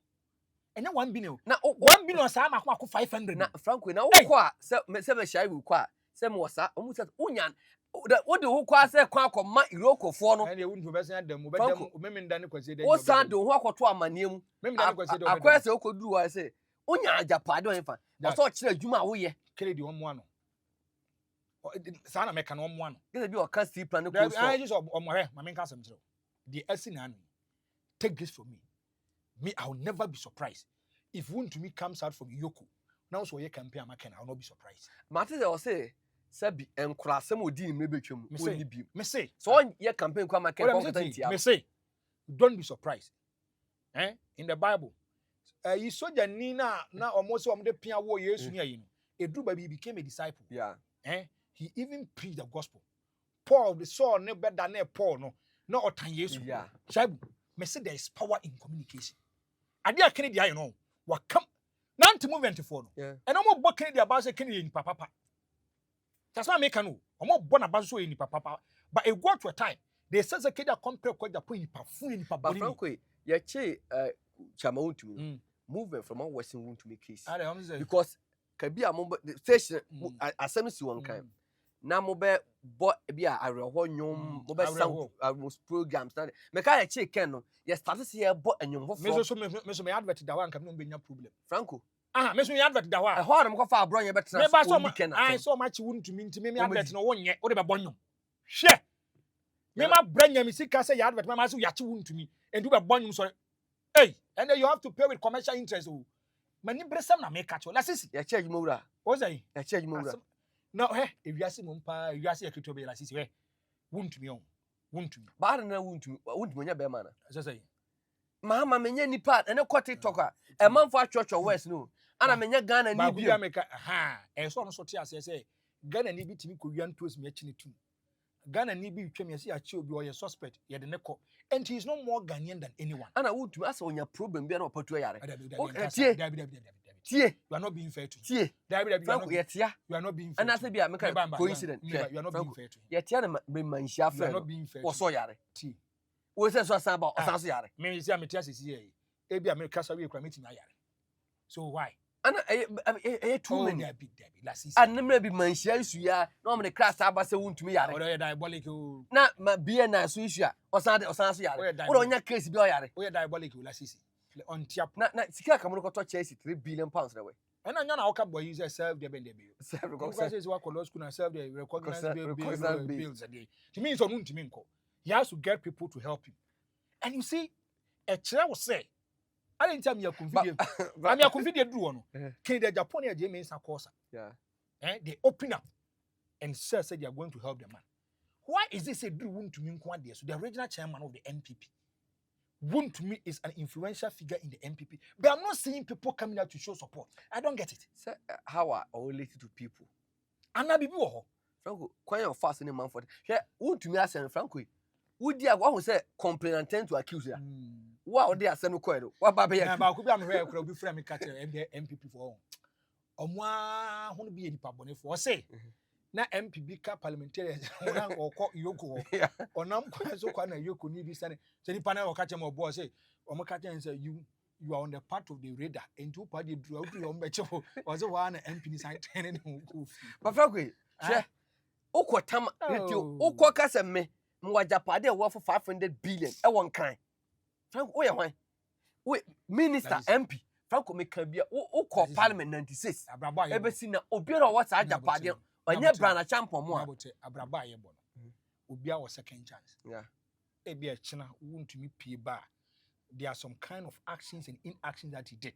Enya 1 billion. Na 1 billion sa makwa 500. Na Franco na wo kwa se me shai wo kwa se me wosa omu se unyan wo de wo kwa se kwa akoma iroko fo no. Na de wuntu be san dem bedam memenda ne kwase de. Wo san de ho akoto amane mu. Memenda ne kwase de. Akwa se okodu wa se unya ajapade on fa. O so kire adwuma wo ye. Kire di omo ano. Sana meka no omo ano. This be o can still plan no close. I just omo he ma menka sam tiro. The esinanu. Take this from me, I will never be surprised if Wontumi comes out from Yoko. Now so ye campaign amaken, I will not be surprised. Martin they will say sabi enkurasem odi ni mebetwam oni bi. Me say so on ye campaign kwa amaken me say don't be surprised. In the Bible, you soja ni na almost omde pia wo Yesu ni ayi no. Edru ba he became a disciple. Yeah. He even preached the gospel. Paul the saw ne better than Paul no otan Yesu. Yeah. Me say there is power in communication. Ade akene dia you know, wa come nanti movement for no. Yeah. And omo bo kene dia ba say kene ni papa. That's why make no. Omo bo na ba so ni papa. But it got to a time they say say kede compare kwa Japan ni pa fu ni pa body. But Franko ye che chama Wontumi movement from Western Wontumi case. Because kabi ambo station asem si won kan. Na mo be bo bia areho nyom mo be sound programs na me ka ya che ken no ye start se ye bo anyom fofo me so me advert da wan kam no be nya problem Franco me so me advert da wa e ho am ko fa abro ye betra me ba so I so much Wontumi ntimi me advert no wonye wo de be bo nyom hwe me ma branya me sika say ye advert me ma so ya che Wontumi endu be bo nyom so and then you have to pay with commercial interest mani bresam na me catch la sisi ya che adwuma wura o say ya che adwuma wura no ewiase mo mpa ewiase yakito be la sisi Wontumi ba na Wontumi nya be ma na say mama menya nipa ene ko TikTok a manfo atwotwo west no ana menya Ghana ni bi ba meka so no so te ase say Ghana ni bi timi ko wian toes me achi ne tum Ghana ni bi twam yesi achi obi o ye suspect ye de ne ko and he is no more Ghanaian than anyone ana Wontumi asa onya problem bi na opatu yare tie you are not being fair to tie Franko ye tia you are not being fair ana say bia meka coincident you are not being fair to ye tia na me manhia you are not being fair wo so yare tie wo say so san ba o san so yare me say me tia sisi ye e bia me kasa we kra me timi ayare so why ana too many la sisi ana me bi manhia isu ya na o me class aba say Wontumi yare o dey diabolic o na ma bia na so isu a o san so yare wo onya case bi o yare o dey diabolic o la sisi on tiap na sika kamuro ko to Chelsea 3 billion pounds na we and anya na waka boy use serve the bend be serve because is what college school and serve the recognized bills a day to me so Wontumi nko he has to get people to help him and you see a chair will say I didn't tell me a convenient I'm a convenient do no can the Japan je mean sakosa they open up and said they are going to help the man. Why is this a do Wontumi nko there so the original chairman of the MPP Wontumi is an influential figure in the MPP, but I'm not seeing people coming out to show support. I don't get it. Say, how are related to people? And I be wo. Franko, quite your fast in a man for it. Yeah, Wontumi ask Franko. Would you want to say complain and tend to accuse you? Wow, they are sending quite. What baby? But could be I'm here. Could be frame catch MPP for all. Who be any pabone for say. Na MPP ka parliamentarians or Yoko or nam so kana Yoko ni bi sane so ni panel o catch mo boss say o mo catch say you are on the part of the radar and two party draw you on beche o so one MP ni side ten ni go but Franko she okotam retio okoka se me mwajapade wo for 500 billion e won kan Franko o ye hwan we minister MP Franko me kan bia o parliament 96 ebe si na obiara what ajapade onye brana champion mo abraba ayebo no obia was second chance e bia china Wontumi pie ba there are some kind of actions and inactions that he did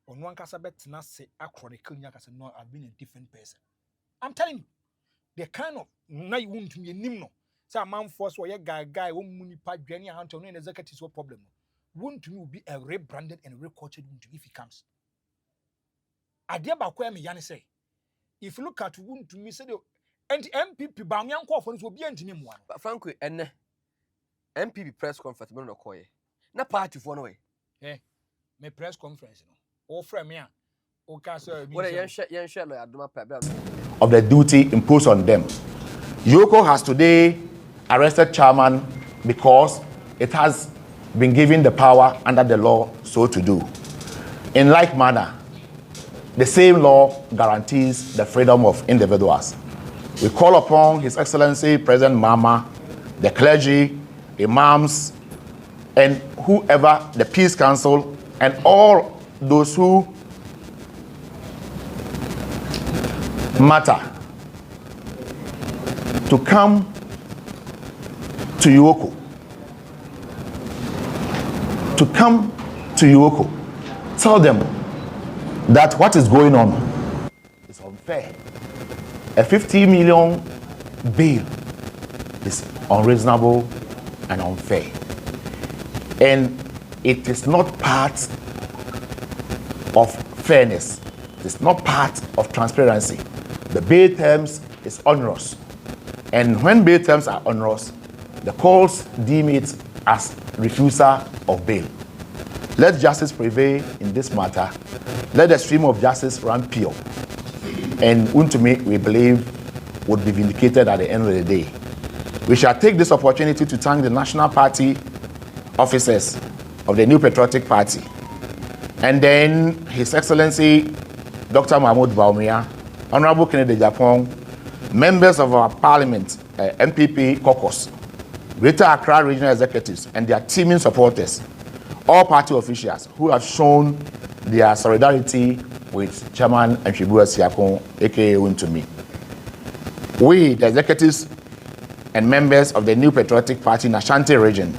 on one kasa betna se achronicle nya kasa no I've been a different person. I'm telling you the kind of na Wontumi enim no say man force wo ye guy wo munipa dwane ahanto no executive so problem no Wontumi will be a rebranded and recultured Wontumi if he comes ade ba kwa me ya ne say if you look at Wontumi say and MPP ba me anko for so obi antimi mo But Franko enne MPP press conference me no koye. Na party for no way. Me press conference no. O frame me a o ka say What yen share lawyer Adoma Pebe of the duty imposed on them. Yoko has today arrested chairman because it has been given the power under the law so to do. In like manner, the same law guarantees the freedom of individuals. We call upon His Excellency President Mahama, the clergy, imams, and whoever, the Peace Council, and all those who matter to come to Yoko. To come to Yoko. Tell them that what is going on is unfair. A 50 million bail is unreasonable and unfair. And it is not part of fairness. It is not part of transparency. The bail terms is onerous. And when bail terms are onerous, the courts deem it as refusal of bail. Let justice prevail in this matter. Let the stream of justice run pure. And Wontumi, we believe, would be vindicated at the end of the day. We shall take this opportunity to thank the National Party officers of the New Patriotic Party. And then His Excellency Dr. Mahmoud Bawumia, Honorable Kennedy Japan, members of our Parliament, MPP caucus, Greater Accra Regional Executives, and their teaming supporters, all party officials who have shown their solidarity with Chairman Mshibu Siakon, aka Wontumi. We, the executives and members of the New Patriotic Party in Ashanti region,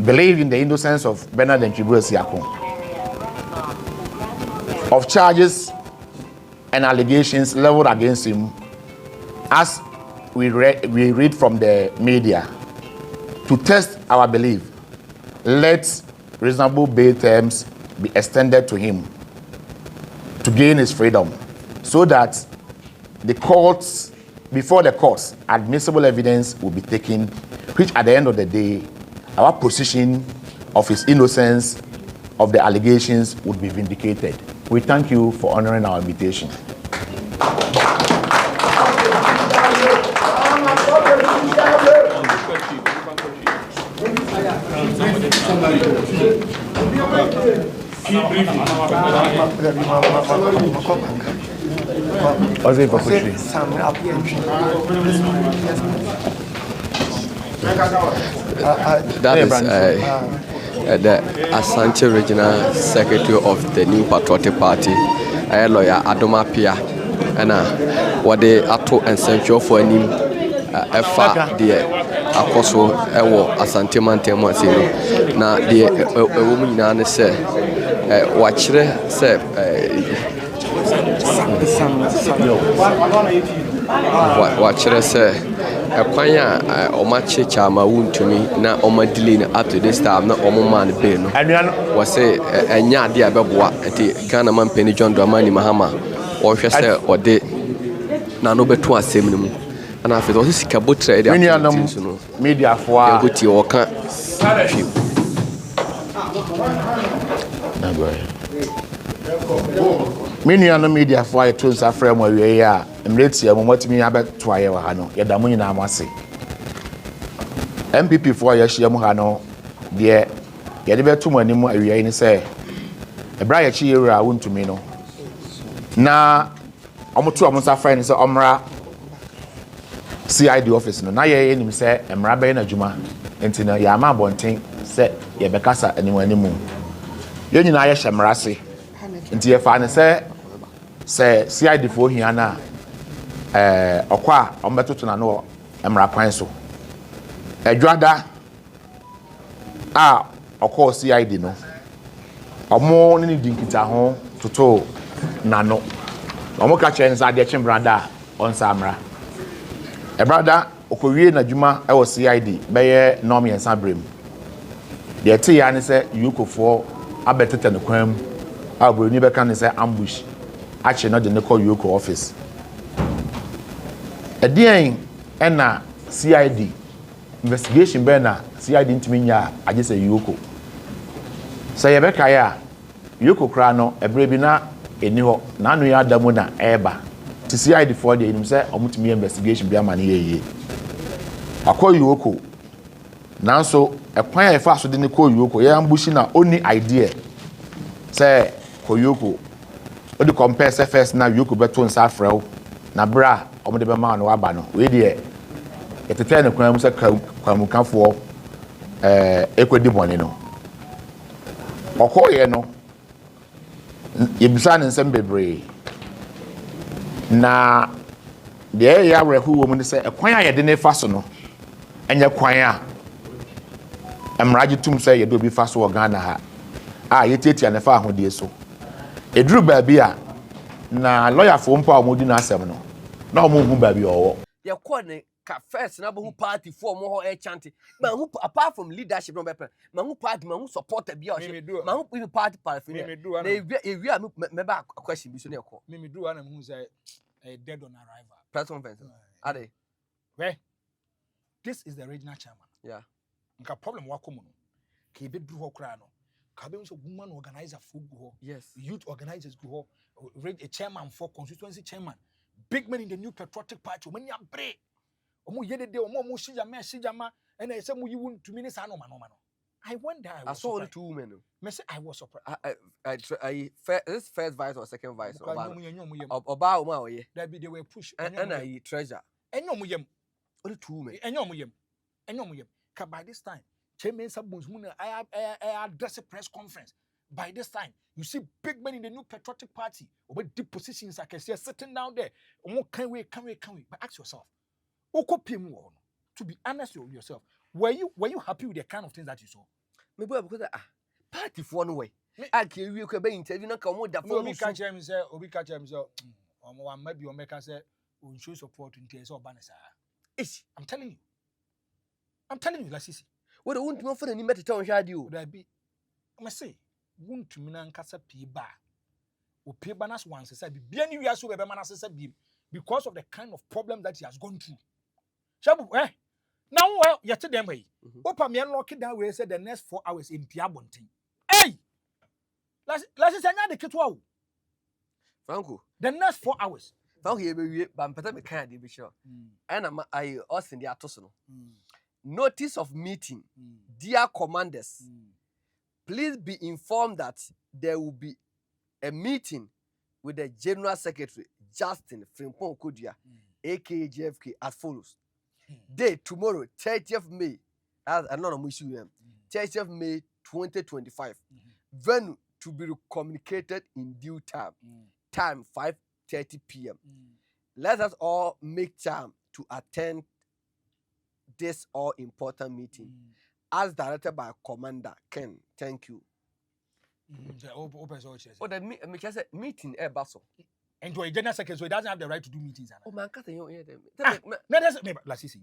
believe in the innocence of Bernard Mshibu Siakon of charges and allegations leveled against him, as we read from the media. To test our belief, let reasonable bail terms be extended to him to gain his freedom, so that the courts, before the courts, admissible evidence will be taken, which at the end of the day, our position of his innocence of the allegations would be vindicated. We thank you for honoring our invitation. That is the Asante Regional Secretary of the New Patriotic Party, lawyer Adoma Pia, and what they ato and central for him, Efa the Akoso, Ewo Asante Mantemo, na the woman nan say, watchere say, watchere say. Kwanya omache chama Wontumi na omadili up to this time na omoman be no we say enya ade abeboa enti Ghana man Penny John Dramani Mahama o hwe se ode na no beto asem ni mu ana afi do sika botre ade activities no media for eguti o ka Many media for a tools are frame where we are. Emirates, what me about to Ayahano, Yadamunina Masi. MPP for Yashiamuhano, dear, Yadiba too many more area in say. A bright cheer Wontumi no. Na Omotu Amosa friend is Omra CID office no. Na ye him say Emrabe na Juma. Entina Yama Bonting say Yabekasa anymore. Yoni na Yashamrasi. Nti ye fa ne se CID fo hia na okwa ombetoto na no emra kwan so adwada a okọ CID no omo ne dinkita ho toto na no omo ka che nsa de chimbrada on samra e brada okowie na djuma e wo CID beye norm yensa brem de te ya ne se yukofo abetete no kwam aboni be kan ne se ambush ache no de ne call Yoko office Edian ena CID investigation be na CID ntimi nya age say Yoko. Say yebeka ya Yoko kra no ebre bi na eni ho na anu ya adamu na eba. Ti CID for the enim say omutimi investigation bi ama na yeye. Akọ Yoko. Nanso ekwan ya fa so de ne ko Yoko ya ambushi na oni idea. Say ko Yoko o de compare say first na Yoko beto nsa frɛw na bra omde be ma no waba no we de etete ne kwan mu say kwamukafo ekwedi bɔne no ɔkɔyɛ no yebisa ne nsɛm bebree na de ya rehu wo mu ne sɛ ekwan a yɛde ne fa so no enye kwan a emraje tum sɛ yɛde obi fa so wɔ Ghana ha a yɛtiatia ne fa ahodie so eduru baabi a na lawyer fo mpa a modi na asɛm no na ɔmo hu baabi ɔwɔ ye call ne ka first na bo party for mo ho e chant ma hu apart from leadership no bepe ma hu party ma hu supporter bia o she ma hu party parafin na ewi a me ba question bi so na e call me do ana hu say dead on arrival press conference ade where this is the regional chairman yeah nka problem wa komu no ka ebe duru ho kra no ka be so woman organizer for go yes youth organizers go a chairman for constituency chairman big men in the new patriotic party o many abre omo yede de omo shijama and I say mu yiwu ntumi ne sa no ma I went there I saw only 2 women me say I was surprised I this first vice or second vice oba o ma oye that be they were push and I treasure enyo yem only 2 women enyo yem ka by this time chairman sabons mu na I address a press conference. By this time, you see big men in the new patriotic party over deep positions like I say sitting down there. Can we? But ask yourself, to be honest with yourself, were you happy with the kind of things that you saw? Maybe because party for one way. I can we could be interview na come with the phone. Obi catch him say, maybe your maker say, we show support in tears or banners. I'm telling you, Lasisi. What the won't for any matter to share you. Would I be? I must say. Wontumi na nkasa piba o piba nas once say bia ni wiase be ma na say bi because of the kind of problem that he has gone through shabu now yet dem hey opa me lock down we say the next 4 hours in Piabontin hey let's say nya de ketwa o Franko the next 4 hours Franko ye be wie ba mpata me kan de be sure and I Austin the atoso no notice of meeting dear commanders please be informed that there will be a meeting with the General Secretary, Justin Frimpong Kodia, aka JFK, as follows. Day tomorrow, 30th May, as another issue, 30th May 2025. Venue to be communicated in due time. Time 5:30 p.m. Let us all make time to attend this all important meeting. As directed by Commander Ken. Thank you. The meeting Basso. And to a general secretary, so he doesn't have the right to do meetings. Oh man, can't you hear them?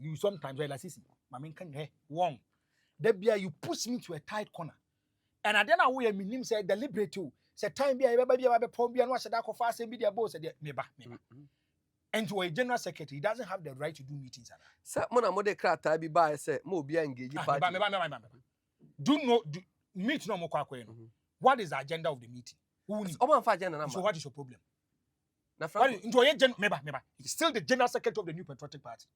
You sometimes Lasisi, my man can hear one. There you push me to a tight corner. And I then away him say deliberate too. Say time be a baby and watch that fast and be their boss meba. And to a general secretary, he doesn't have the right to do meetings. Sir, Mona Mode Krata be by say, Mo be engaged. Do meet no more. What is the agenda of the meeting? So what is your problem? He's still the general secretary of the new patriotic party.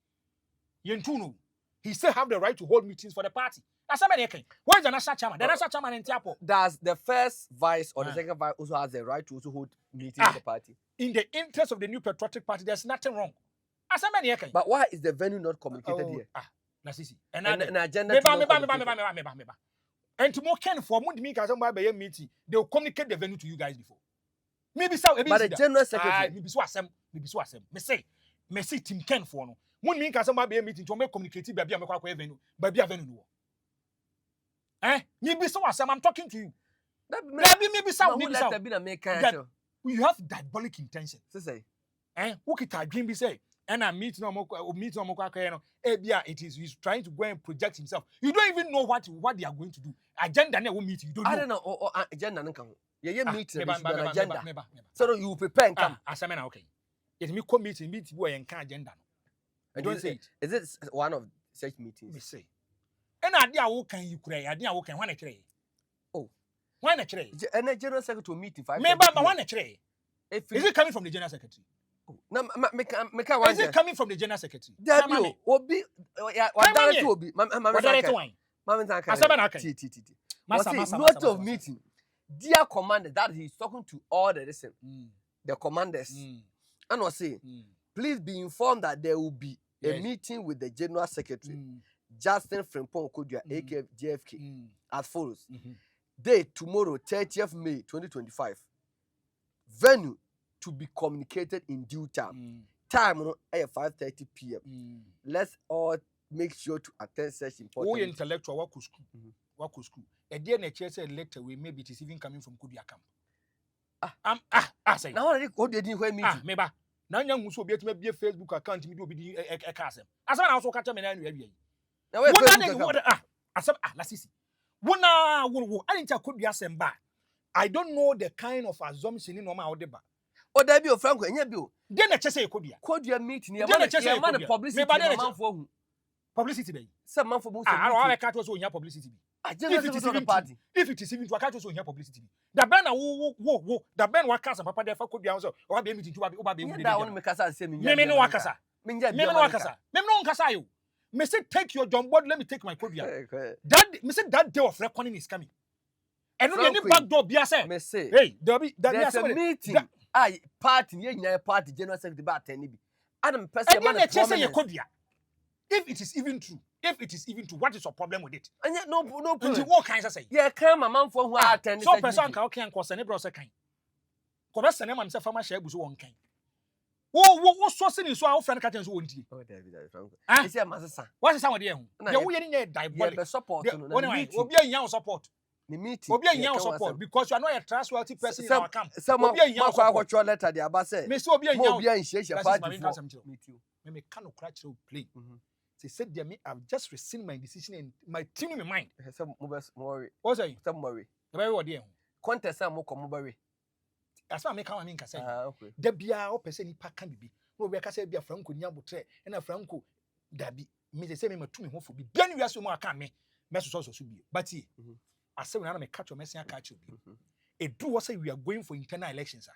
He still have the right to hold meetings for the party. Where is the national chairman? The national chairman in Tiapo. Does the first vice or the second vice also has the right to also hold meetings in the party? In the interest of the new patriotic party, there's nothing wrong. But why is the venue not communicated here? And agenda. And tomorrow, Ken, for meeting, they will communicate the venue to you guys before. Maybe so. But the general secretary. Maybe so. Me say Team Ken for no. When me can somebody meeting to make communicate baby am kwa venue. Baby avenue no. Maybe so I'm talking to you. Maybe so. You have diabolic intention. Say. Who kita dream be say and I meet no more it is he's trying to go and project himself. You don't even know what they are going to do. Agenda na will meet you don't know. I don't know agenda nka ho. Ye meet agenda. So you prepare nka. Asamena okay. It me come meeting boy and agenda no. And Don't say it. Is it one of such meetings? Me say. And idea who can you create? Idea who can one a trade? Oh, one a trade. And a general secretary meeting 5. Maybe one a trade. Is it coming from the general secretary? No, is it coming from the general secretary? Dabi obi what director obi? What director wine? Note of meeting. Dear commander, that he's talking to all the commanders. And was saying, please be informed that there will be a meeting with the general secretary, Justin Franko Kodua, aka JFK, as follows. Date tomorrow, 30th May 2025. Venue to be communicated in due time. Time at 5:30 p.m. Let's all make sure to attend such important. Who intellectual work school? Work school. A dear nature said lecture we maybe it is even coming from Kodua camp. Say. Now I didn't hear me. Maybe. Now young Muso be to be a Facebook account me do be a castle. As I also catch me anyway. Now let's see. Wona I didn't tell Kodua semba. I don't know the kind of assumption in normal deba. Oh, there be a Franko, and you then I say Kodua meeting. You man publicity. Publicity. Some month for most. I can't also hear publicity. If it is even party. If it is even to I can't also hear publicity. The Ben wo the Ben wakasa papa there for Kodua also. Or be meeting to be me. That one make us say me. Me no wakasa. Me no wakasa. Me no wakasa you. Me say take your John board, let me take my Kodua. That me say that day of reckoning is coming. And no any back door be say. Me say. Hey, there's a meeting. Party, yeah, party, general secretary, but any be. Adam person, if it is even true, what is your problem with it? And yet, no problem. And what kinds of say? Yeah, come a man for who are attending. So, person can cause any brother kind. Cobus and himself from my share was one kind. What sourcing is so our friend Catons won't he? Oh, David, I see a master. What is some of them? You're in a diabolic support. Will be a young support. The meeting will be a young support because you are not a trustworthy person in our camp. Some of your letter, the Abba said, Miss will be a young party. Me cannot crack to play. They said, dear me, I've just rescinded my decision and my team in my mind. Some worry. What's that? Some worry. Very well, dear. Contest some more worry. That's what I make our mean. Say, there be a person in Pack can be. No, we can say be a Franko Nyabutre and a Franko Dabi. Me say me to me home for be. Then you are so more can me. Mess also should be. But I say when I catch your message, I catch you. It do what say we are going for internal elections.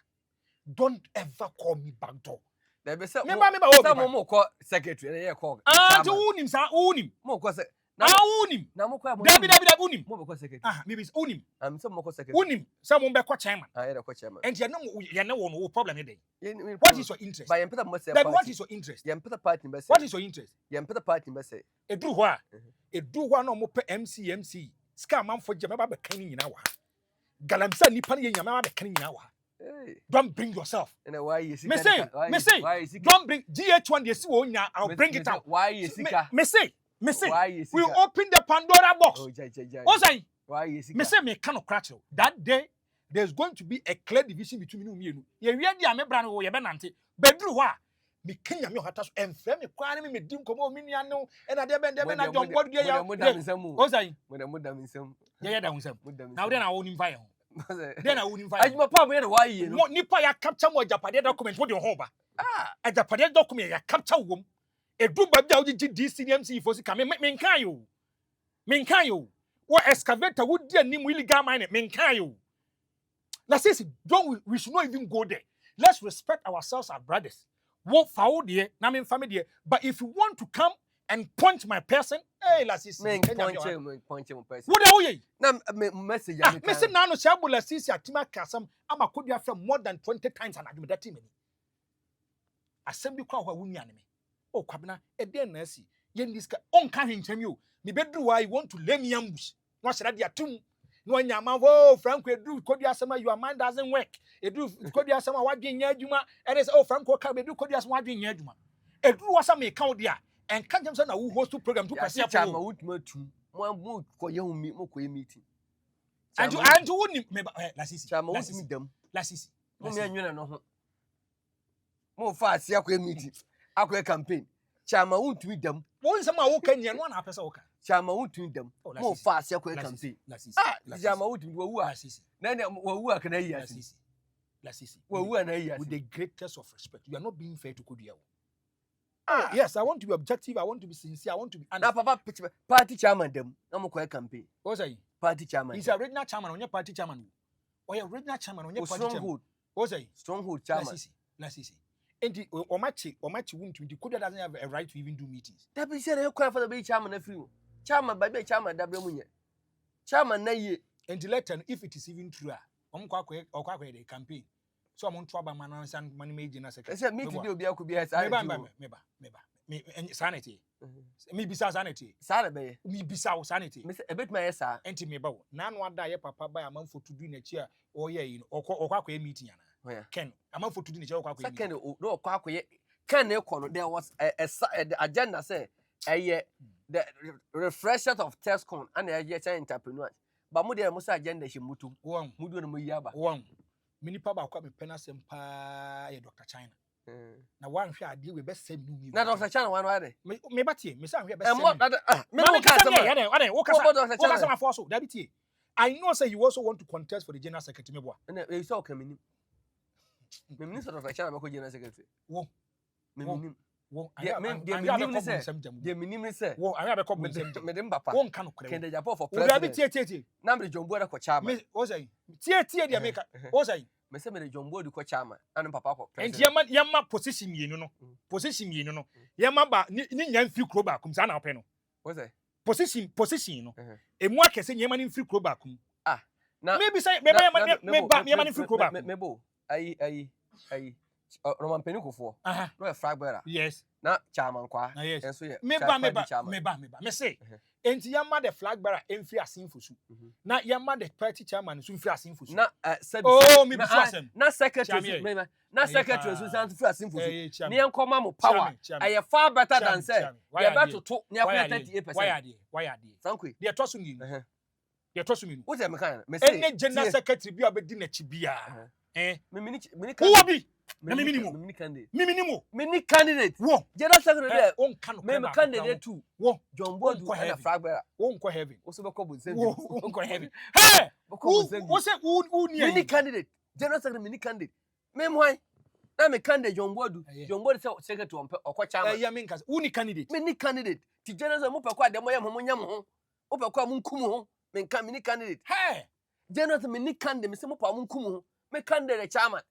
Don't ever call me back door. There be some more call secretary. Call. Unim, sir, unim. More cause unim. Now more David unim. More cause secretary. Maybe it's unim. Some more secretary. Unim. Someone back chairman. I had a chairman. And you know no problem today. What is your interest? By Empatha must say. What is your interest? Empatha party must. What is your interest? Empatha party must say. A do what? A do one or more MC. Scam man for Jamaica Kenny in our Galamsa Nippon Yamama Kenny in our. Don't bring yourself. And why is it? Me say, don't bring GH1 this one. I'll bring it out. Why is it? Me say, we open the Pandora box. What's that? Why is it? Me say, me cannot crash you. That day, there's going to be a clear division between me and you. You ready? I'm a brand new Yabanante. Bedru wa. Me Kenya me hatasu enfre me kwani me dim komo me nia no and ade ben na John God dey ya. What's that? When the mudam insem. Yeah, that unsem. Now then I won't invite you. Then I won't invite you. My papa why you know. Nipa ya capture mo Japan document what your home ba. A Japan document ya capture wom. E do ba bia oji DCMC for sika me nkan yo. Me nkan yo. Wo excavator would dey anim illegal mine me nkan yo. Now says we should not even go there. Let's respect ourselves as brothers. What foul dear, na me family dear. But if you want to come and point my person, hey, lasisi. Point him person. What are you? Na message. Message na no shabu lasisi atima kasam. Ama Kodua from more than 20 times and admit that team. Assembly kwa wuni anime. Oh, kwabena e dey na si. Yen this ka on ka hintwem yo. Me bedru why you want to lay me ambush. No shara dia tum. No nyama wo Franko edu Kodua asema your mind doesn't work. Edu Kodua asema wadwe nya adwuma. And say oh Franko ka edu Kodua asema wadwe nya adwuma. Edu wasa me count dia. And can't say na who host to program to pass ya for mo mo ko ye humi mo ko ye meeting. And you me lasisi. Chama wutumi dam. Lasisi. Mo me anwena no ho. Mo fa ase akwa meeting. Akwa campaign. Chama wutumi dam. Won sama wo kan ye no na apesa wo ka. Chama wutumi dam. Mo fa ase akwa campaign. Lasisi. Chama wutumi wo wu asisi. Na wo wu akana yi asisi. Lasisi. Wo wu na yi asisi. With the greatest of respect. You are not being fair to Kodua. Oh, yes, I want to be objective. I want to be sincere. I want to be honest. Na papa party chairman dem. Na mo kwa campaign. What's that? Party chairman. He's a original chairman on your party chairman. Or your original chairman on your party chairman. What's that? Stronghold chairman. Let's see. And the Omachi won't the Kodia doesn't have a right to even do meetings. That be said, cry for the big chairman a few. Chairman by chairman W. Chairman na ye. And the letter, if it is even true, or the campaign. So I'm on trouble man and money made in a second. I said, me to do be could be as me sanity. Me bisa sanity. Saturday. Me bisa sanity. A bit my sir. Enti me bawo. Nan one day papa by a man for to do next year or ye or meeting. Ken, a man for to do next year or second no quack. Can there was a agenda say the refresher of Tescon and a yet entrepreneur. But Mudia Musa agenda she mutu mudu no yaba. One. Mini papa kwa me pena sempa ye Dr. China. Na one hwe ade we best same no me. Na Dr. China one why me batie me say hwe best same. Me no kasa ma. Wo kasa ma force da bitie. I know say you also want to contest for the general secretary me boa. Na you say okami me minister Dr. China me ko general secretary. Wo. Me minim. Wo. The minim say. Wo I have a couple me dem papa. Wo nka no kure. Kende Japan for president. president. Wo tie. Na me John Boy ko chairman. Me wo say. Tie dia make. Wo say. Me say me John Boy ko chairman. Anu papa ko president. president. And yama position mienu no. Position mienu no. Yama ba ni nyan fi kro ba kum sa na opɛ no. Wo say. Position no. Emu akese nyama ni fi kro ba kum. Ah. Na maybe say me ba nyama ni fi kro ba. Me bo. Ayi. Roman Penikofo. No a flag bearer. Yes. Na chairman kwa. Yes. And so yeah. Me ba. Me say. Enti yama the flag bearer emfi asin fosu. Na yama the party chairman so emfi asin fosu. Na me bi so asem. Na secretary na secretary so san fi asin fosu. Me enkoma mo power. Aye far better than say. You better to ne akwa 38%. Why are they? Franko. They tosu ni. They tosu mi. What am I me say? Any general secretary bi obedi na chibia. Me Who be? Mini candidate. Mini candidate. Wo. General secretary there. On kan Me candidate too. Wo. John Boy do na flag bearer. Won ko heaven. Wo so be ko bu nsem. Won ko heaven. Hey! Wo say who near mini candidate. General secretary mini candidate. Me why? Na me candidate John Boy do. John Boy say secretary on okwa chairman. Ya me nka. Who ni candidate? Mini candidate. Ti general secretary mo pe kwa de mo yam ho nyam ho. Mo pe kwa mo nkum ho. Me nka mini candidate. Hey! General secretary mini candidate me say mo pa mo nkum ho. Me candidate chairman.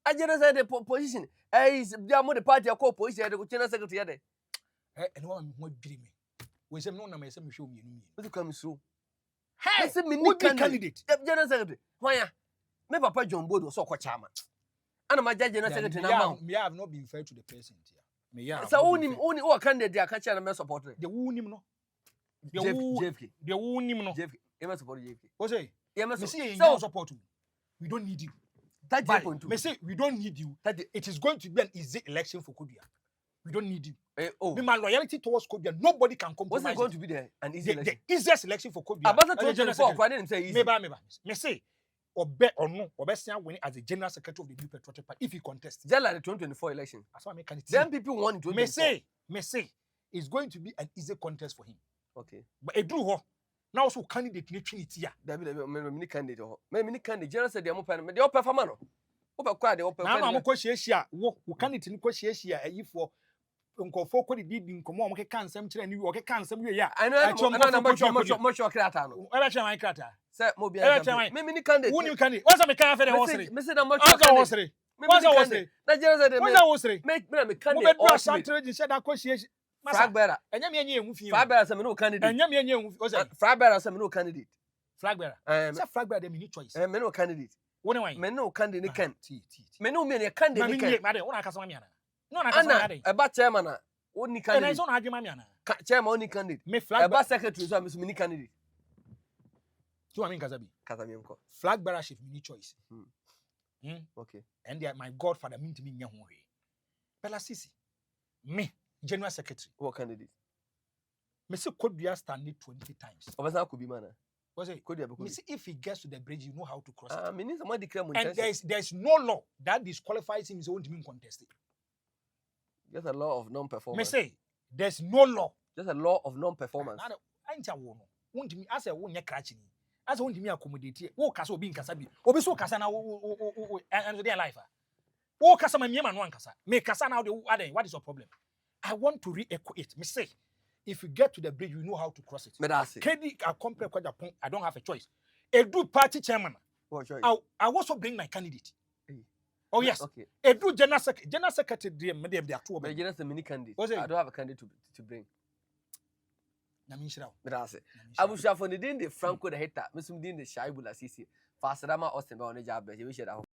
I just said the position. Is there more the party call position the general secretary there. And one more dream. We say no na me say me show me no. What you come through? Hey, say me candidate. General secretary. Why ya? Me papa John Boy was so chairman. And my general secretary now. Me have not been fair to the person here. Me ya. So only what candidate they catch and me support. The who nim no. JFK. The who nim no. JFK. You support JFK. What say? You say you support you. We don't need you. That's the point. Me say we don't need you. It is going to be an easy election for Kodia. We don't need you. My loyalty towards Kodia, nobody can compromise. What's going to be an easy election? The easiest election for Kodia. About 2024, I didn't say easy. Me say, Obe or no, Obesia winning as the general secretary of the New Patriotic Party if he contests. Just like the 2024 election. That's why I make it. Then people want to. Me say, it's going to be an easy contest for him. Okay. But a drew now also candidate in Trinity. Mini candidate. Mini candidate. General said they are open. They are open for man. Open kwa they open. Now I'm question wo candidate ni question ayi for nkofo ko di nkomo o mke kan sam kire ni wo ke kan sam we ya. I know much krata no. Ebe che man krata. Say mo bia. Me mini candidate. Who ni candidate? What's me kan afere hosere? Me say na much candidate. What's hosere? Na general said me. What's hosere? Me candidate. Mo be do asante ji said that question. Flag bearer. Enya me enye enwu fi. Flag bearer say me no candidate. Enya me enye enwu. What's that? Flag bearer say me no candidate. Flag bearer. Say flag bearer dem need choice. Me no candidate. Wone wan? Me no candidate can. Me no me candidate can. Me made wona akasa mami ana. No na akasa mami. Eba chairman na oni candidate. And I don't have mami ana. Chairman oni candidate. Me flag eba secretary so me mini candidate. So I mean kazabi. Kazabi mko. Flag bearership me need choice. Okay. And my godfather mean to me nya ho he. Bella Sisi. Me general secretary. What candidate? Me say Kodua stand it 20 times. Obasa could be man. What's it? Kodua be. Me say if he gets to the bridge, you know how to cross it. I mean someone declare mon. And there's no law that disqualifies him so won't mean contested. Just a law of non-performance. Me say there's no law. Just a law of non-performance. I ain't wo no. Won't me as a won ye krachi ni. As won't me accommodate. Wo kasa obi nkasa bi. Obi so kasa na and their life. Wo kasa ma miema no ankasa. Me kasa na what is your problem? I want to re-echo it. Me say, if you get to the bridge, you know how to cross it. Medasi. KD, I compare Japan. I don't have a choice. Edu party chairman. What choice? I also bring my candidate. Oh yes. Okay. Edu general secretary. They are two of But them. you know, the mini candidate. What's it? I don't have a candidate to bring. Namishrao. Medasi. Abusha for the day the Franko the hater. Mesum din the Shaibula Sisi. Fasadama Austin by on the job. You wish it out.